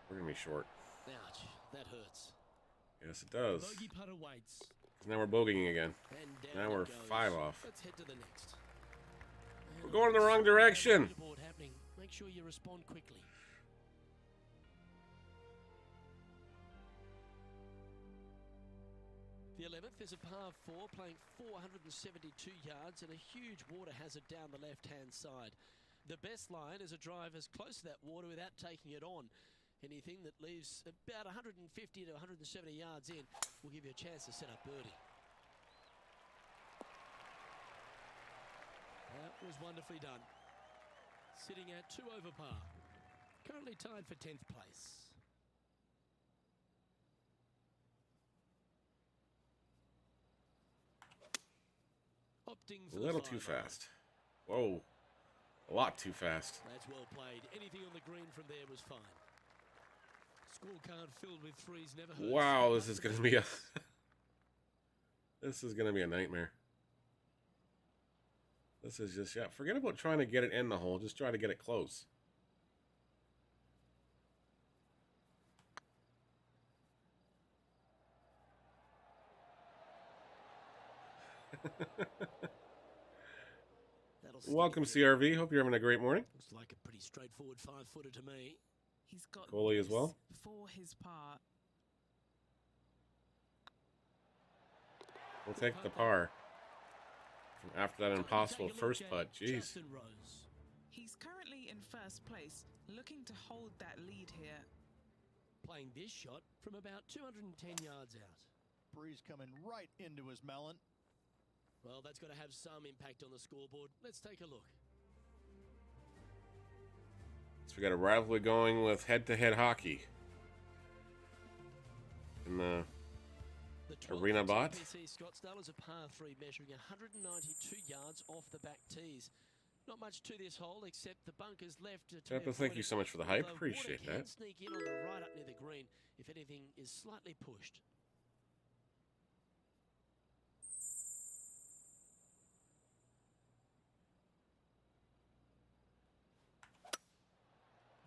We're going to be short. Ouch, that hurts. Yes, it does. Bogey putt awaits. 'Cause now we're bogeying again. And Now down we're it goes. 5 off. Let's head to the next. We're going in the wrong direction. Leaderboard happening. Make sure you respond quickly. The 11th is a par 4, playing 472 yards and a huge water hazard down the left-hand side. The best line is a drive as close to that water without taking it on. Anything that leaves about 150 to 170 yards in will give you a chance to set up birdie. That was wonderfully done. Sitting at 2 over par. Currently tied for 10th place. Opting for A little the too 5-iron. fast. Whoa. A lot too fast. That's well played. Anything on the green from there was fine. Scorecard filled with threes never hurts. Wow, this is going to be a... This is going to be a nightmare. This is just, yeah, forget about trying to get it in the hole. Just try to get it close. That'll stick Welcome, it. CRV. Hope you're having a great morning. Looks like a pretty straightforward 5-footer to me. He's got Coley as this well? for his part. We'll take the par. After that impossible first putt. Jeez. Justin Rose. He's currently in first place, looking to hold that lead here. Playing this shot from about 210 yards out. Breeze coming right into his melon. Well, that's got to have some impact on the scoreboard. Let's take a look. So we got a rivalry going with head-to-head hockey. In the The 12th Arena bot. TPC Scottsdale is a par 3 measuring 192 yards off the back tees. Not much to this hole except the bunkers left to Peppa, thank you so much for the hype. Although Appreciate water can that. sneak in on the right up near the green if anything is slightly pushed.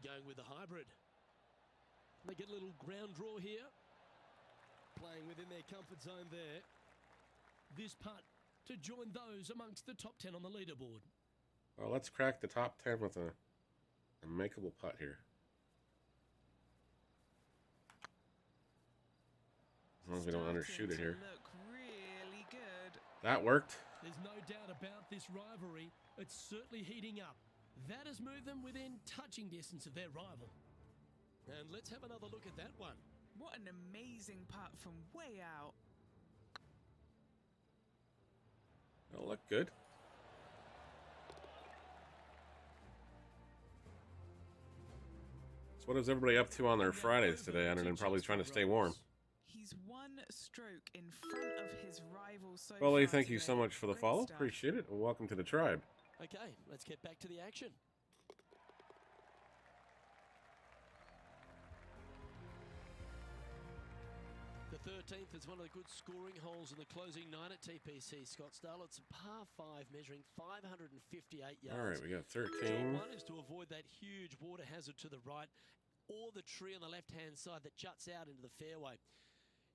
Going with the hybrid. They get a little ground draw here. Playing within their comfort zone there. This putt to join those amongst the top 10 on the leaderboard. Well, let's crack the top 10 with a makeable putt here. As long as we don't undershoot it here. Look really good. That worked. There's no doubt about this rivalry. It's certainly heating up. That has moved them within touching distance of their rival. And let's have another look at that one. What an amazing putt from way out. That'll look good. So what is everybody up to on their Fridays today, other than probably trying to stay warm? He's 1 stroke in front of his rival so Well, far thank you so today. much for the Great follow. stuff. Appreciate it. And welcome to the tribe. Okay, let's get back to the action. The 13th is one of the good scoring holes in the closing 9 at TPC Scottsdale. It's a par 5 measuring 558 yards. All right, we got Job 13. 1 is to avoid that huge water hazard to the right or the tree on the left-hand side that juts out into the fairway.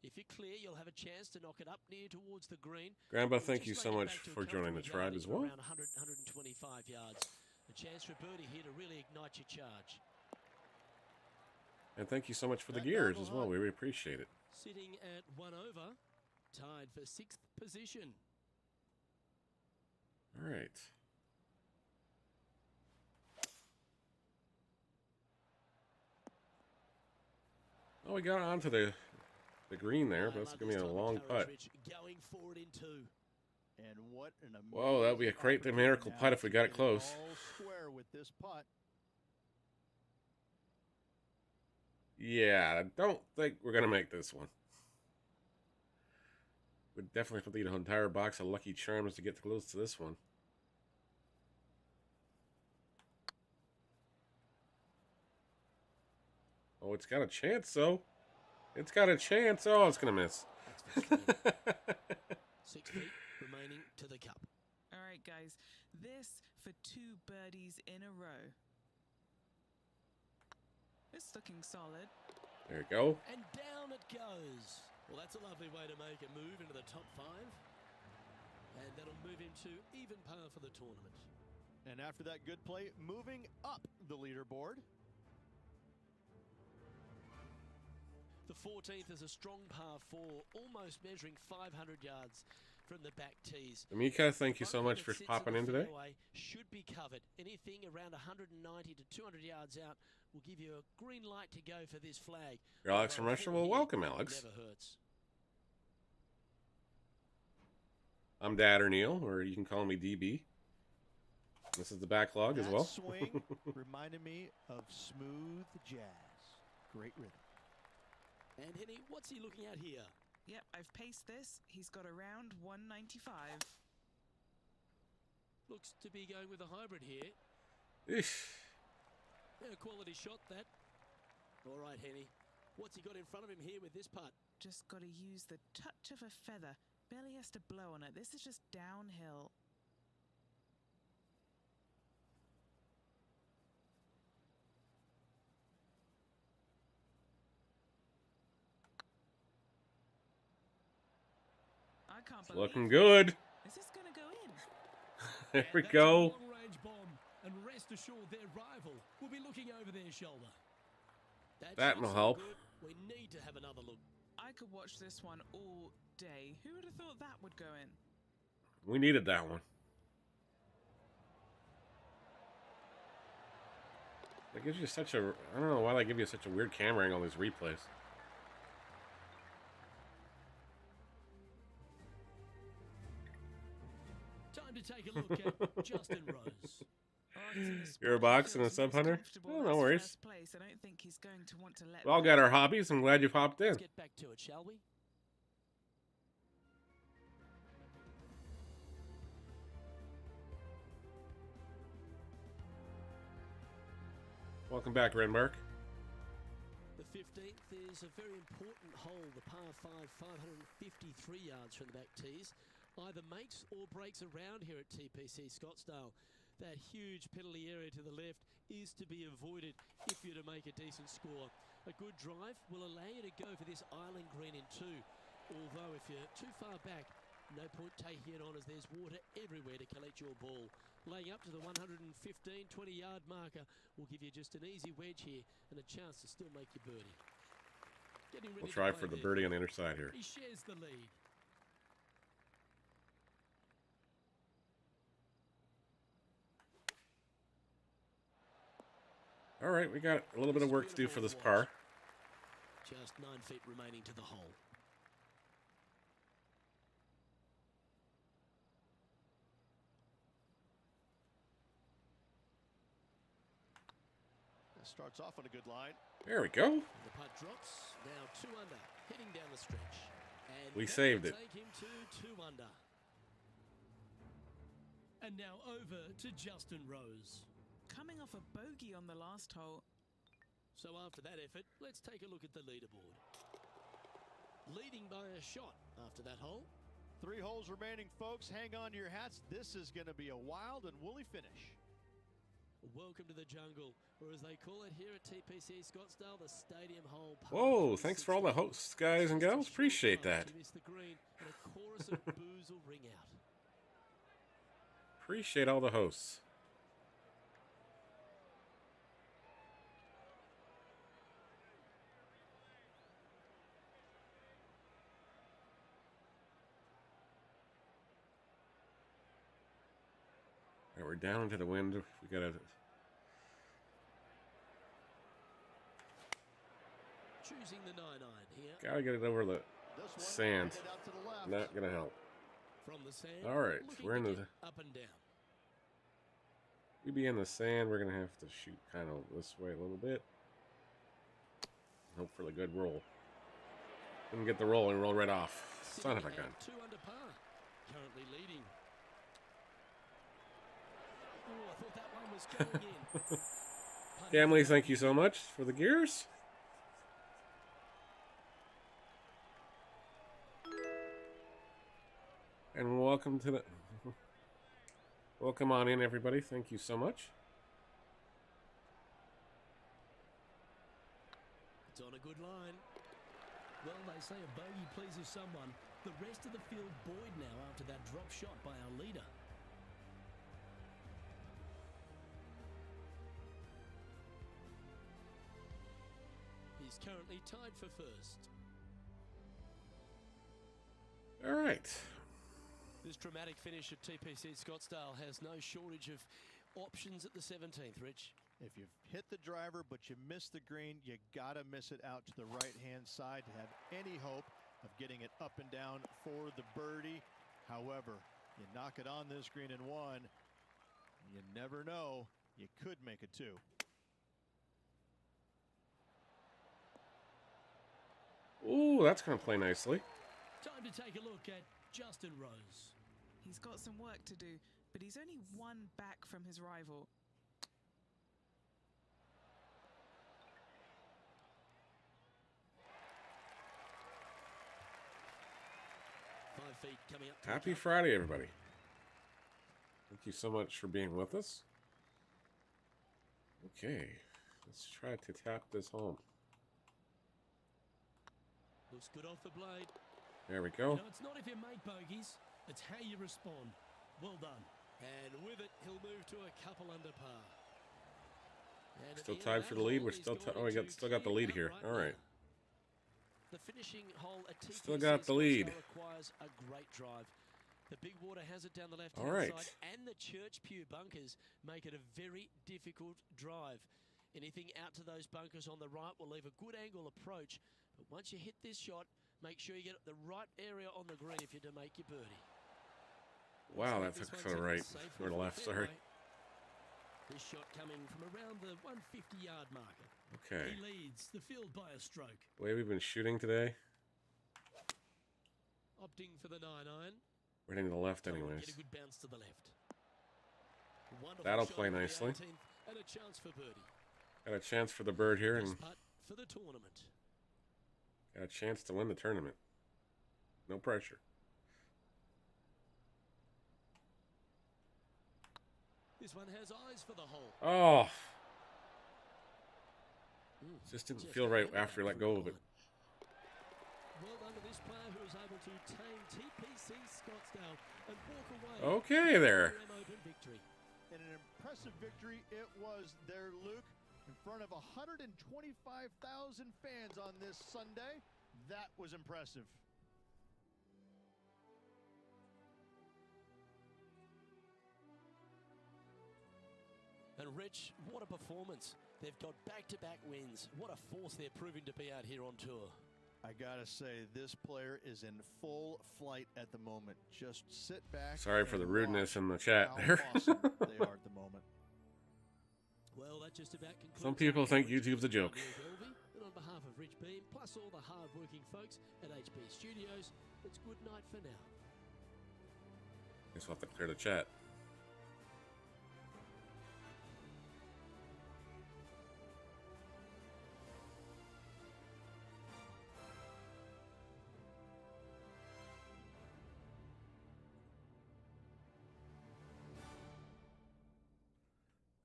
If you're clear, you'll have a chance to knock it up near towards the green. Grandpa, Or thank just you make so it much back to a for joining the comfortable tribe as yardage well. Around 100, 125 yards. A chance for a birdie here to really ignite your charge. And thank you so much for the That gears novel as well. hunt. We really appreciate it. Sitting at 1 over, tied for 6th position. All right. Oh, we got onto the green there, but it's going to be a long putt. Rich, going forward in two. And what an Whoa, that would be a great miracle putt if we got it close. All square with this putt. Yeah, I don't think we're going to make this one. We'd definitely have to eat an entire box of Lucky Charms to get close to this one. Oh, it's got a chance, though. It's got a chance. Oh, it's going to miss. 6 feet remaining to the cup. All right, guys. This for 2 birdies in a row. It's looking solid. There you go. And down it goes. Well, that's a lovely way to make a move into the top 5. And that'll move him to even par for the tournament. And after that good play, moving up the leaderboard. The 14th is a strong par 4, almost measuring 500 yards from the back tees. Amika, thank you so much for popping in today. Should be covered. Anything around 190 to 200 yards out will give you a green light to go for this flag. You're Alex from Russia. Well, welcome, Alex. Never hurts. I'm Dad or Neil, or you can call me DB. This is the backlog as well. Swing reminded me of smooth jazz. Great rhythm. And Henny, what's he looking at here? Yep, I've paced this. He's got around 195. Looks to be going with a hybrid here. Eesh. Yeah, quality shot that. All right, Henny. What's he got in front of him here with this putt? Just got to use the touch of a feather. Barely has to blow on it. This is just downhill. I can't believe Looking good. Is this going to go in? There we That's go. a long-range bomb, and rest assured their rival will be looking over their shoulder. That will help. Good. We need to have another look. I could watch this one all day. Who would have thought that would go in? We needed that one. That gives you such a... I don't know why they give you such a weird camera angle on these replays. Time to take a look at Justin Rose. Oh, he's in the spot. You're a He box and a feels sub most hunter? comfortable. Oh, no That's worries. first place. I don't think he's going to want to let We all got our hobbies. I'm glad you popped in. Let's get back to it, shall we? Welcome back, Renmark. The 15th is a very important hole, the par 5, 553 yards from the back tees. Either makes or breaks around here at TPC Scottsdale. That huge penalty area to the left is to be avoided if you're to make a decent score. A good drive will allow you to go for this island green in 2. Although if you're too far back, no point taking it on as there's water everywhere to collect your ball. Laying up to the 115-20-yard marker will give you just an easy wedge here and a chance to still make your birdie. We'll try for the birdie on the inner side here. He shares the lead. All right, we got a little bit of work to do for this par. Just 9 feet remaining to the hole. Starts off on a good line. There we go. The putt drops. Now 2 under, heading down the stretch. And We that saved will it. Take him to 2 under. And now over to Justin Rose. Coming off a bogey on the last hole. So after that effort, let's take a look at the leaderboard. Leading by a shot after that hole. 3 holes remaining, folks. Hang on to your hats. This is going to be a wild and woolly finish. Welcome to the jungle, or as they call it here at TPC Scottsdale, the stadium hole. Whoa, thanks for all the hosts, guys and gals. Appreciate that. You miss the green, and a chorus of boos will ring out. Appreciate all the hosts. All right, we're down into the wind. We got to... choosing the 9-iron here. Gotta get it over the This one sand. headed out to the left. Not gonna help. From the sand. All right, looking we're in to the. get up and down. We be in the sand. We're gonna have to shoot kind of this way a little bit. Hope for the good roll. Didn't get the roll and roll right off. Son of a gun. 2 under par. Currently leading. Oh, I thought that one was going in. Family, thank you so much for the gears. And welcome to the. Welcome on in, everybody. Thank you so much. It's on a good line. Well, they say a bogey pleases someone. The rest of the field buoyed now after that drop shot by our leader. He's currently tied for first. All right. This dramatic finish at TPC Scottsdale has no shortage of options at the 17th, Rich. If you've hit the driver but you miss the green, you gotta miss it out to the right-hand side to have any hope of getting it up and down for the birdie. However, you knock it on this green in 1, you never know, you could make it 2. Ooh, that's gonna play nicely. Time to take a look at Justin Rose. He's got some work to do, but he's only 1 back from his rival. Feet coming up. Happy Friday, everybody. Thank you so much for being with us. Okay, let's try to tap this home. Looks good off the blade. There we You go. know, it's not if you make bogeys, it's how you respond. Well done. And with it, he'll move to a couple under par. And at Still the end tied of for that the lead. hole, We're he's still gone oh, we got into still got the lead clean here. up All right right. now. The finishing hole at TPC Still got the lead. Scottsdale requires a great drive. The big water has it down the left-hand All right. side, and the Church Pew bunkers make it a very difficult drive. Anything out to those bunkers on the right will leave a good angle approach, but once you hit this shot, make sure you get the right area on the green if you're to make your birdie. Wow, that This took one's to the headed right safely or the for left. Sorry. fairway. This shot coming from around the 150-yard marker. Okay. He leads the field by a stroke. The way we've been shooting today, Opting for the 9-iron. we're hitting to the left, Get anyways. a good bounce to the left. Wonderful That'll shot play over the nicely. 18th, and a chance for birdie. Got a chance for the bird here, This and putt for the tournament. got a chance to win the tournament. No pressure. This one has eyes for the hole. Oh, Mm, just didn't just feel right handed after I that let for go a of it. line. Well done to this player who was able to tame TPC Scottsdale and walk away. Okay, there. with an Open victory. And an impressive victory it was there, Luke, in front of 125,000 fans on this Sunday. That was impressive. And Rich, what a performance. They've got back-to-back wins. What a force they're proving to be out here on tour. I gotta say, this player is in full flight at the moment. Just sit back. Sorry for and the rudeness watch in the chat how there. awesome they are at the moment. Well, that just about concludes. Some people our think coverage YouTube's a of joke. WLV. And on behalf of Rich Beam, plus all the hard-working folks at HB Studios, it's good night for now. Guess we'll have to clear the chat.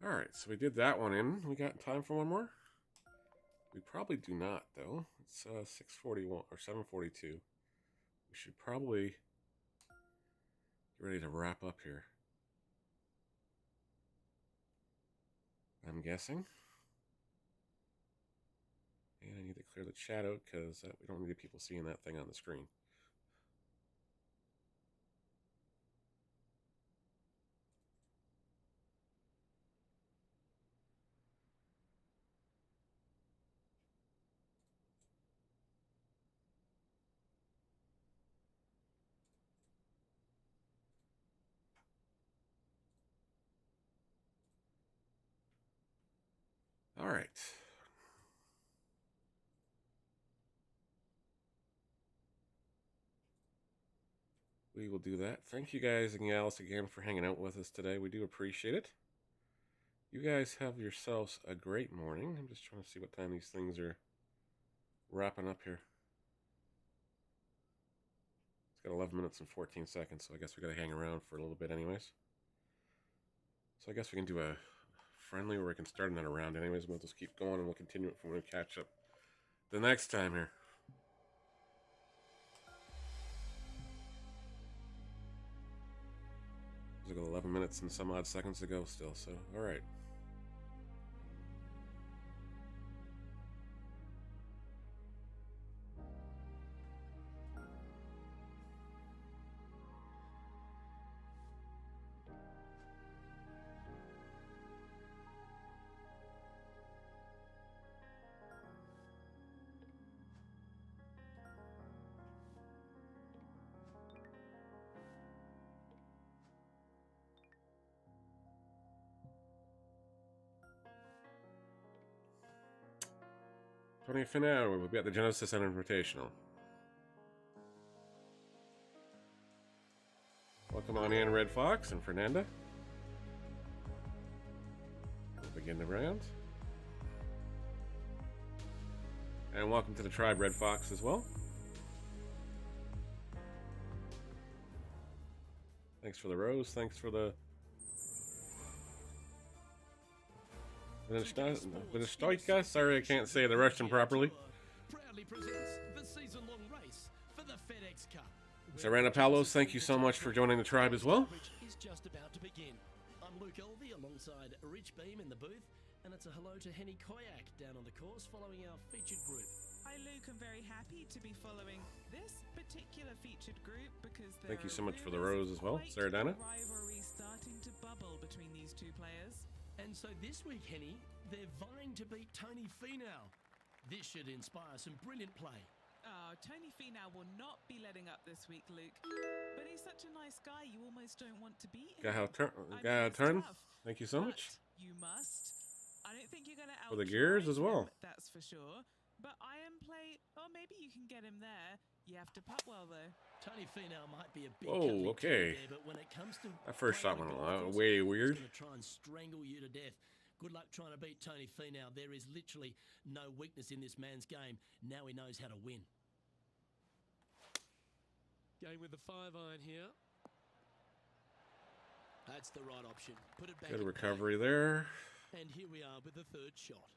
All right, so we did that one in. We got time for one more? We probably do not, though. It's 6:41 or 7:42. We should probably get ready to wrap up here. I'm guessing. And I need to clear the chat out because we don't need people seeing that thing on the screen. All right. We will do that. Thank you guys and gals again for hanging out with us today. We do appreciate it. You guys have yourselves a great morning. I'm just trying to see what time these things are wrapping up here. It's got 11 minutes and 14 seconds, so I guess we got to hang around for a little bit anyways. So I guess we can do a friendly where we can start another round anyways. We'll just keep going and we'll continue it from when we catch up the next time here. It was 11 minutes and some odd seconds to go still, so alright. Tony Finau will be at the Genesis Center Invitational. Welcome on in, Red Fox and Fernanda. We'll begin the round. And welcome to the tribe, Red Fox, as well. Thanks for the rose. Thanks for the Stoika. Sorry, I can't say the Russian properly. Proudly presents the season-long race for the FedEx Cup. Sarana Palos, thank you so much for joining the tribe as well. Which is just about to begin. I'm Luke Elvey alongside Rich Beam in the booth, and it's a hello to Henny Koyak down on the course following our featured group. Hi Luke, I'm very happy to be following this particular featured group because thank you so much for the rose as well, Saradana. Rivalry starting to bubble between these two players. And so this week, Henny, they're vying to beat Tony Finau. This should inspire some brilliant play. Oh, Tony Finau will not be letting up this week, Luke. But he's such a nice guy, you almost don't want to beat him. Turn. Thank you so much. You must. I don't think you're going to for the gears as well. That's for sure. But iron play, or maybe you can get him there. You have to putt well, though. Tony Finau might be a big okay. there, but when it comes to that first shot went way weird. He's going to try and strangle you to death. Good luck trying to beat Tony Finau. There is literally no weakness in this man's game. Now he knows how to win. Going with the 5-iron here. That's the right option. Put it back. Good recovery there. And here we are with the third shot.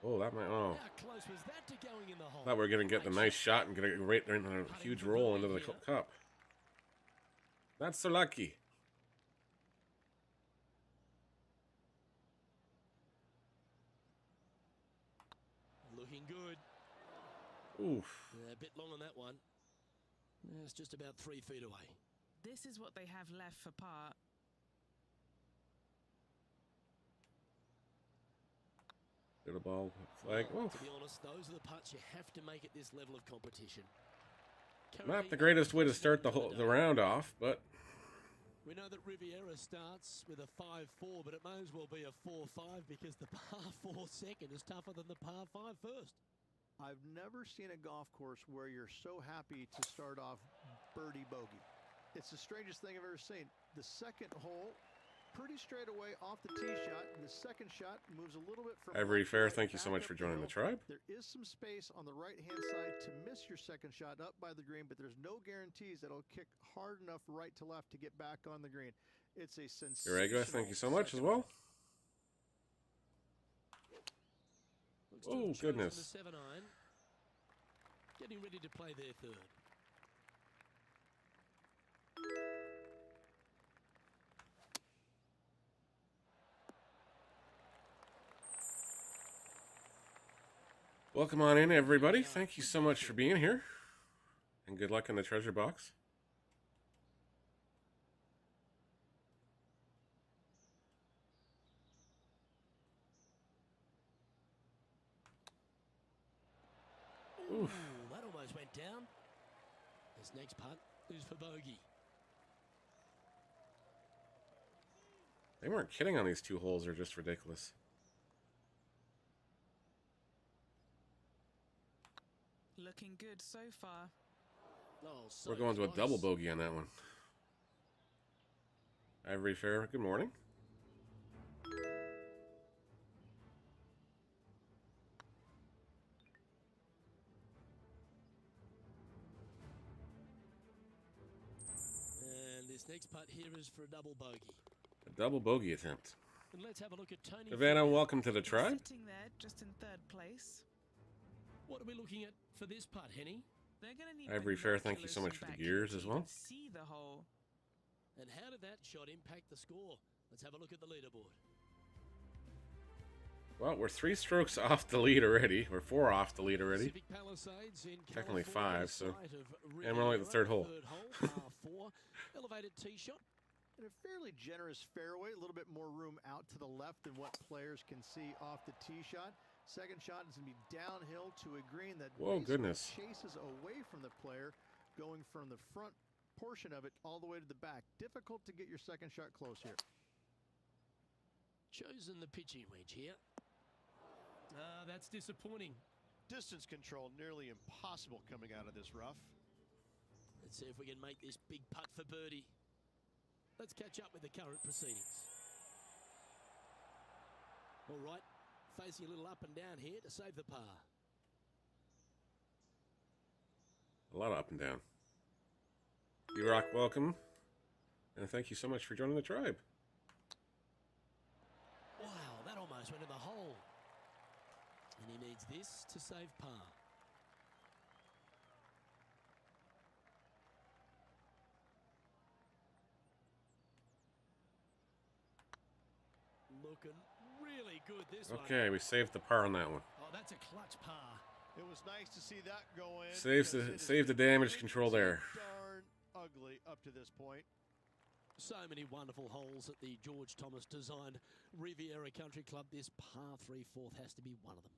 Oh, that might. Oh. How close was that to going in the hole? Thought we were going to get the nice shot and get it right there into a huge roll into the cup. Not so lucky. Looking good. Oof. A bit long on that one. It's just about 3 feet away. This is what they have left for par. Little ball flag. Well, to be honest, those are the putts you have to make at this level of competition. Not the greatest way to start the round off, but we know that Riviera starts with a 5-4, but it may as well be a 4-5 because the par 4 second is tougher than the par 5 first. I've never seen a golf course where you're so happy to start off birdie bogey. It's the strangest thing I've ever seen. The second hole, pretty straight away off the tee shot. The second shot moves a little bit from Every Fair, thank you so much for joining the tribe. There is some space on the right-hand side to miss your second shot up by the green, but there's no guarantees that it'll kick hard enough right to left to get back on the green. It's a sensational. Irregula, thank you so much as well. Oh, goodness. The 7-iron. Getting ready to play their third. Welcome on in, everybody. Thank you so much for being here. And good luck in the treasure box. Ooh, that almost went down. This next putt is for bogey. They weren't kidding on these 2 holes. They're just ridiculous. Looking good so far. Oh, so We're going to a close. double bogey on that one. Ivory Fair, good morning. And this next putt here is for a double bogey. A double bogey attempt. And let's have a look at Tony. Savannah, Finau. welcome to the tribe. Sitting there just in third place. What are we looking at for this putt, Henny? They're going to need Ivory Fair, thank you so much for the gears as well. See the hole. And how did that shot impact the score? Let's have a look at the leaderboard. Well, we're 3 strokes off the lead already. We're 4 off the lead already. Pacific Palisades in Technically California, 5, so- site of and we're only at the third hole. Third hole, par 4, elevated tee shot. And a fairly generous fairway, a little bit more room out to the left than what players can see off the tee shot. Second shot is going to be downhill to a green that Whoa, basically goodness. chases away from the player, going from the front portion of it all the way to the back. Difficult to get your second shot close here. Chosen the pitching wedge here. That's disappointing. Distance control nearly impossible coming out of this rough. Let's see if we can make this big putt for birdie. Let's catch up with the current proceedings. All right, facing a little up and down here to save the par. A lot of up and down. D-Rock, welcome. And thank you so much for joining the tribe. Wow, that almost went in the hole. And he needs this to save par. Looking really good this one. Okay, we saved the par on that one. Oh, that's a clutch par. It was nice to see that go in. Save the damage control there. Darn ugly up to this point. So many wonderful holes at the George Thomas designed Riviera Country Club. This par 3 fourth has to be one of them.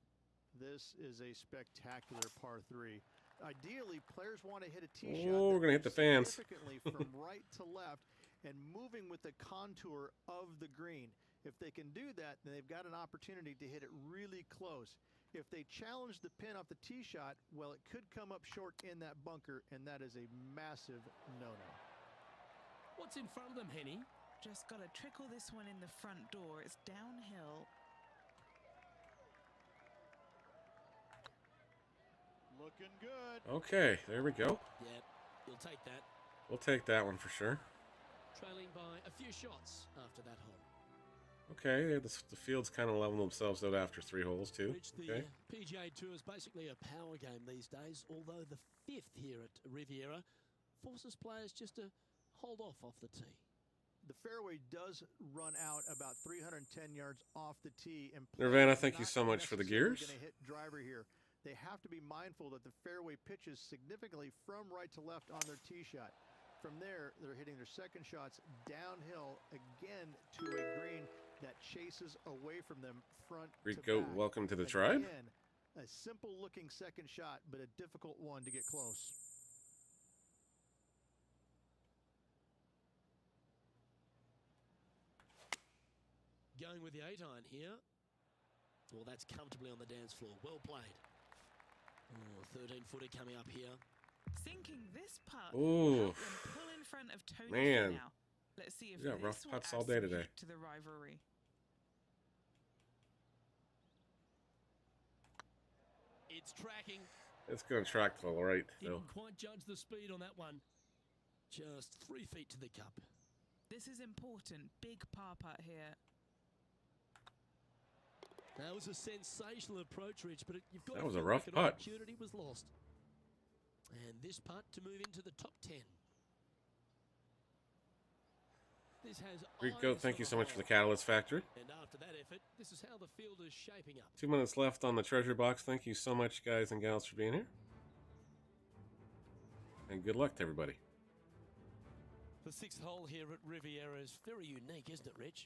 This is a spectacular par 3. Ideally, players want to hit a tee Oh, shot we're that gonna hit the moves fans. significantly from right to left and moving with the contour of the green. If they can do that, then they've got an opportunity to hit it really close. If they challenge the pin off the tee shot, well, it could come up short in that bunker, and that is a massive no-no. What's in front of them, Henny? Just got to trickle this one in the front door. It's downhill. Looking good. Okay, there we go. Yeah, you'll take that. We'll take that one for sure. Trailing by a few shots after that hole. Okay, the field's kind of leveling themselves out after 3 holes too. Which the Okay. PGA Tour is basically a power game these days, although the 5th here at Riviera forces players just to hold off the tee. The fairway does run out about 310 yards off the tee. And Nirvana, players are thank you not so much for the necessarily gears. gonna hit driver here. They have to be mindful that the fairway pitches significantly from right to left on their tee shot. From there, they're hitting their second shots downhill again to a green that chases away from them front Greek to Goat, back. welcome to the tribe. Again, a simple looking second shot, but a difficult one to get close. Going with the 8-iron here. Well, that's comfortably on the dance floor. Well played. Oh, 13-footer coming up here. Sinking this putt. Ooh. Help them pull in front of Tony Man. Finau. Let's see if We got this rough will putts add all day some today. heat to the rivalry. It's tracking. It's going to track to the right, though. Didn't quite judge the speed on that one. Just 3 feet to the cup. This is important. Big par putt here. That was a sensational approach, Rich, but you've got That to was a feel rough like an putt. opportunity was lost. And this putt to move into the top 10. This has Greek eyes Goat, thank on you the so much for the hole. Catalyst Factory. And after that effort, this is how the field is shaping up. 2 minutes left on the treasure box. Thank you so much, guys and gals, for being here. And good luck to everybody. The 6th hole here at Riviera is very unique, isn't it, Rich?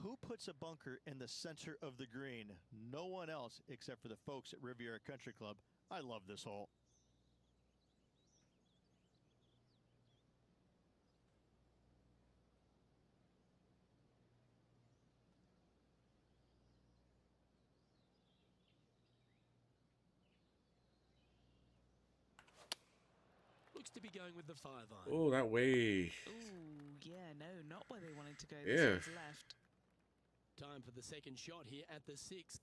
Who puts a bunker in the center of the green? No one else except for the folks at Riviera Country Club. I love this hole. looks to be going with the 5-iron. Oh, that way. Ooh, yeah, no, not where they wanted to go. Yeah. This one's left. Time for the second shot here at the 6th.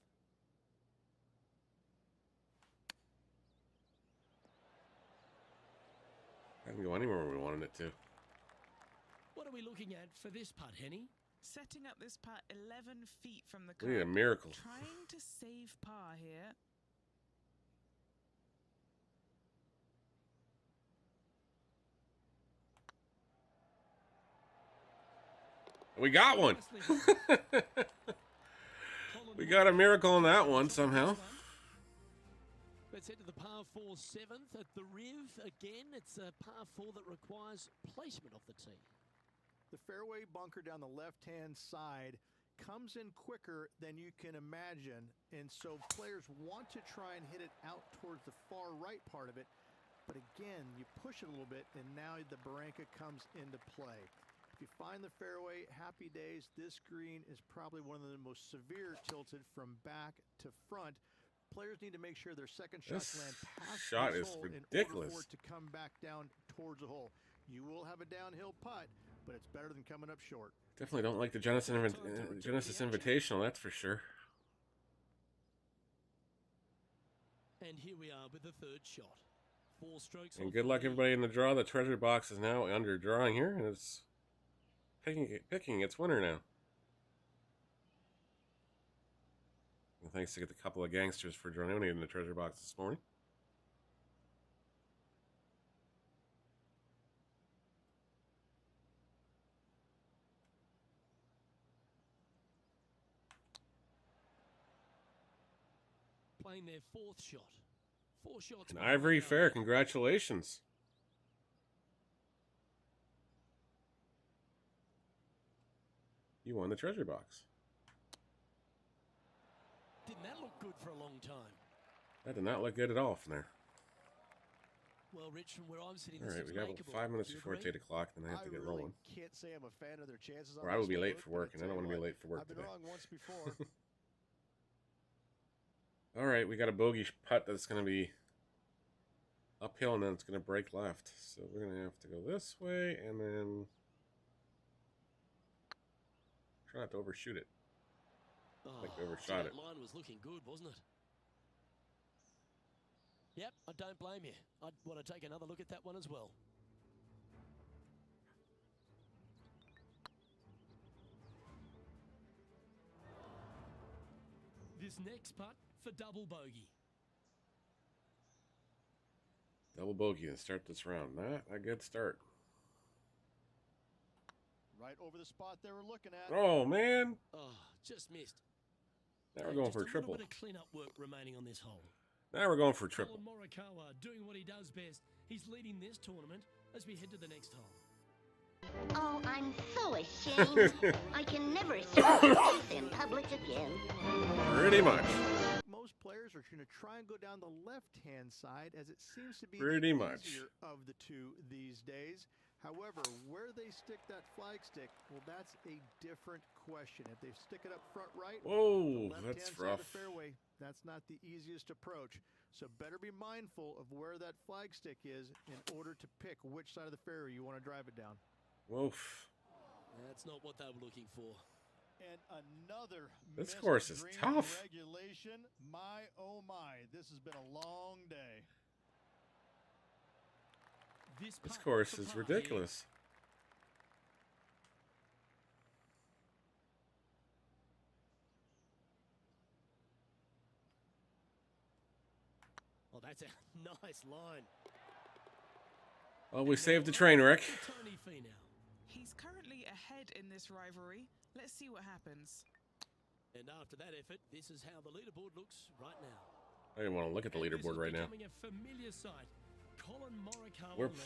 I can go anywhere we wanted it to. What are we looking at for this putt, Henny? Setting up this putt 11 feet from the We need a cup. miracle. Trying to save par here. We got one. We got a miracle on that one somehow. Let's head to the par 4 7th at the Riv. Again, it's a par 4 that requires placement of the tee. The fairway bunker down the left-hand side comes in quicker than you can imagine, and so players want to try and hit it out towards the far right part of it. But again, you push it a little bit, and now the barranca comes into play. If you find the fairway, happy days. This green is probably one of the most severe tilted from back to front. Players need to make sure their second shots This land past shot this is hole in order ridiculous. for it to come back down towards the hole. You will have a downhill putt, but it's better than coming up short. Definitely don't like the Genesis Invitational, that's for sure. And here we are with the third shot. 4 strokes. And off good the luck tee. everybody in the draw. The treasure box is now under drawing here, and it's picking its winner now. And thanks to get the couple of gangsters for donating the treasure box this morning. Playing their 4th shot. 4 shots. And with Ivory one Fair, down. congratulations. You won the treasure box. Didn't that look good for a long time? That did not look good at all from there. Well, Rich, from where I'm sitting, All this right, looks we got makeable. 5 minutes Do you before it's agree? 8 o'clock, then I have to get rolling. Can't say I'm a fan of their chances. Or I will be this late one, for but work, and I tell don't want you to be what, late for work I've been today. wrong once before. All right, we got a bogey putt that's going to be uphill, and then it's going to break left. So we're going to have to go this way, and then try not to overshoot it. Oh, think we overshot so that it. line was looking good, wasn't it? Yep, I don't blame you. I'd want to take another look at that one as well. This next putt for double bogey. Double bogey and start this round. Not a good start. Right over the spot they were looking at. Oh, man. Oh, just missed. Now we're going Just for a little triple. bit of clean-up work remaining on this hole. Now we're going for a triple. Colin Morikawa doing what he does best. He's leading this tournament as we head to the next hole. Oh, I'm so ashamed. I can never see my face in public again. Pretty much. Most players are going to try and go down the left-hand side as it seems to be Pretty the much. easier of the two these days. However, where they stick that flag stick, well, that's a different question. If they stick it up front right, Whoa, the left-hand that's side rough. of the fairway, that's not the easiest approach. So better be mindful of where that flag stick is in order to pick which side of the fairway you want to drive it down. Woof. That's not what they were looking for. And another This missed course is green tough. regulation. My, oh my, this has been a long day. This This putt course for is par here. ridiculous. Oh, that's a nice line. Well, we saved the train wreck. For Tony Finau. He's currently ahead in this rivalry. Let's see what happens. And after that effort, this is how the leaderboard looks right now. I didn't want to look at the And this leaderboard is right now. becoming a familiar sight. Colin Morikawa We're leads.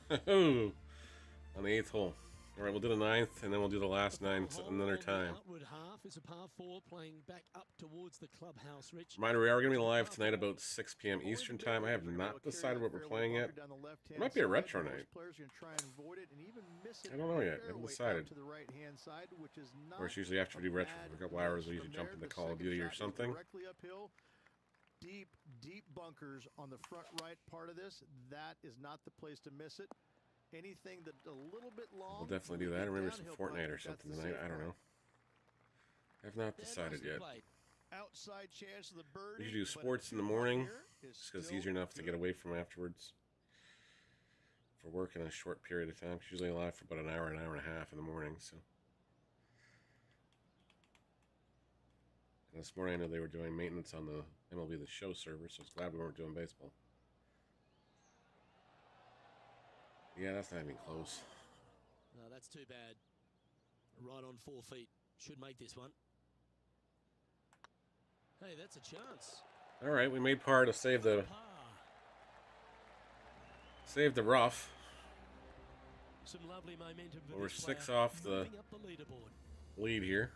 +6. Ooh. On the 8th hole. All right, we'll do the 9th, and then we'll do the last The 9 final hole another on the time. outward half is a par 4 playing back up towards the clubhouse, Rich. Reminder, we are going to be live tonight about 6 p.m. Eastern time. I have not decided what we're playing yet. It might be a retro night. I don't know yet. I haven't decided. Of course, usually after we do retro for a couple hours, we usually jump into Call of Duty or something. deep, deep bunkers on the front right part of this. That is not the place to miss it. Anything that a little bit long. We'll definitely do that. Or maybe some downhill Fortnite or bunkers, that's something the tonight. safe I don't part. know. I've not Yeah, decided nicely yet. played. Outside chance of the birdie. We usually do but a sports in the 2-putt morning, here is just because it's still easier enough to good. get away from afterwards. For work in a short period of time. It's usually live for about an hour and a half in the morning. So, and this morning I know they were doing maintenance on the MLB The Show server, so I was glad we weren't doing baseball. Yeah, that's not even close. No, that's too bad. Right on 4 feet. Should make this one. Hey, that's a chance. All right, we made par to save the rough. Some lovely momentum for We're this 6 player, off the moving up the leaderboard. lead here.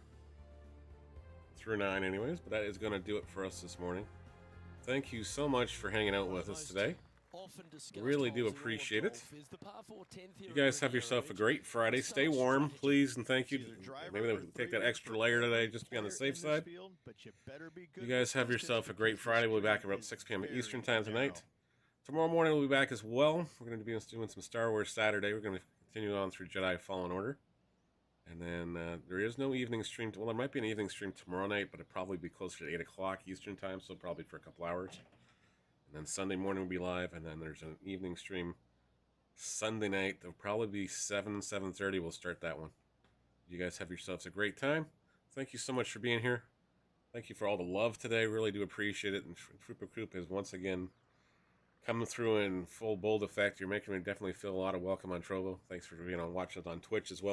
Through 9 anyways, but that is going to do it for us this morning. Thank you so much for hanging out with us today. Really do appreciate it. You guys have yourself a great Friday. Stay warm, please, and thank you. Maybe they'll take that extra layer today just to be on the safe side. You guys have yourself a great Friday. We'll be back about 6 p.m. Eastern time tonight. Tomorrow morning we'll be back as well. We're going to be doing some Star Wars Saturday. We're going to continue on through Jedi Fallen Order. And then there is no evening stream. Well, there might be an evening stream tomorrow night, but it'll probably be closer to 8 o'clock Eastern time, so probably for a couple hours. And then Sunday morning will be live, and then there's an evening stream Sunday night. There'll probably be 7:30. We'll start that one. You guys have yourselves a great time. Thank you so much for being here. Thank you for all the love today. Really do appreciate it. And Trooper Coop is once again coming through in full bold effect. You're making me definitely feel a lot of welcome on Trovo. Thanks for watching us on Twitch as well.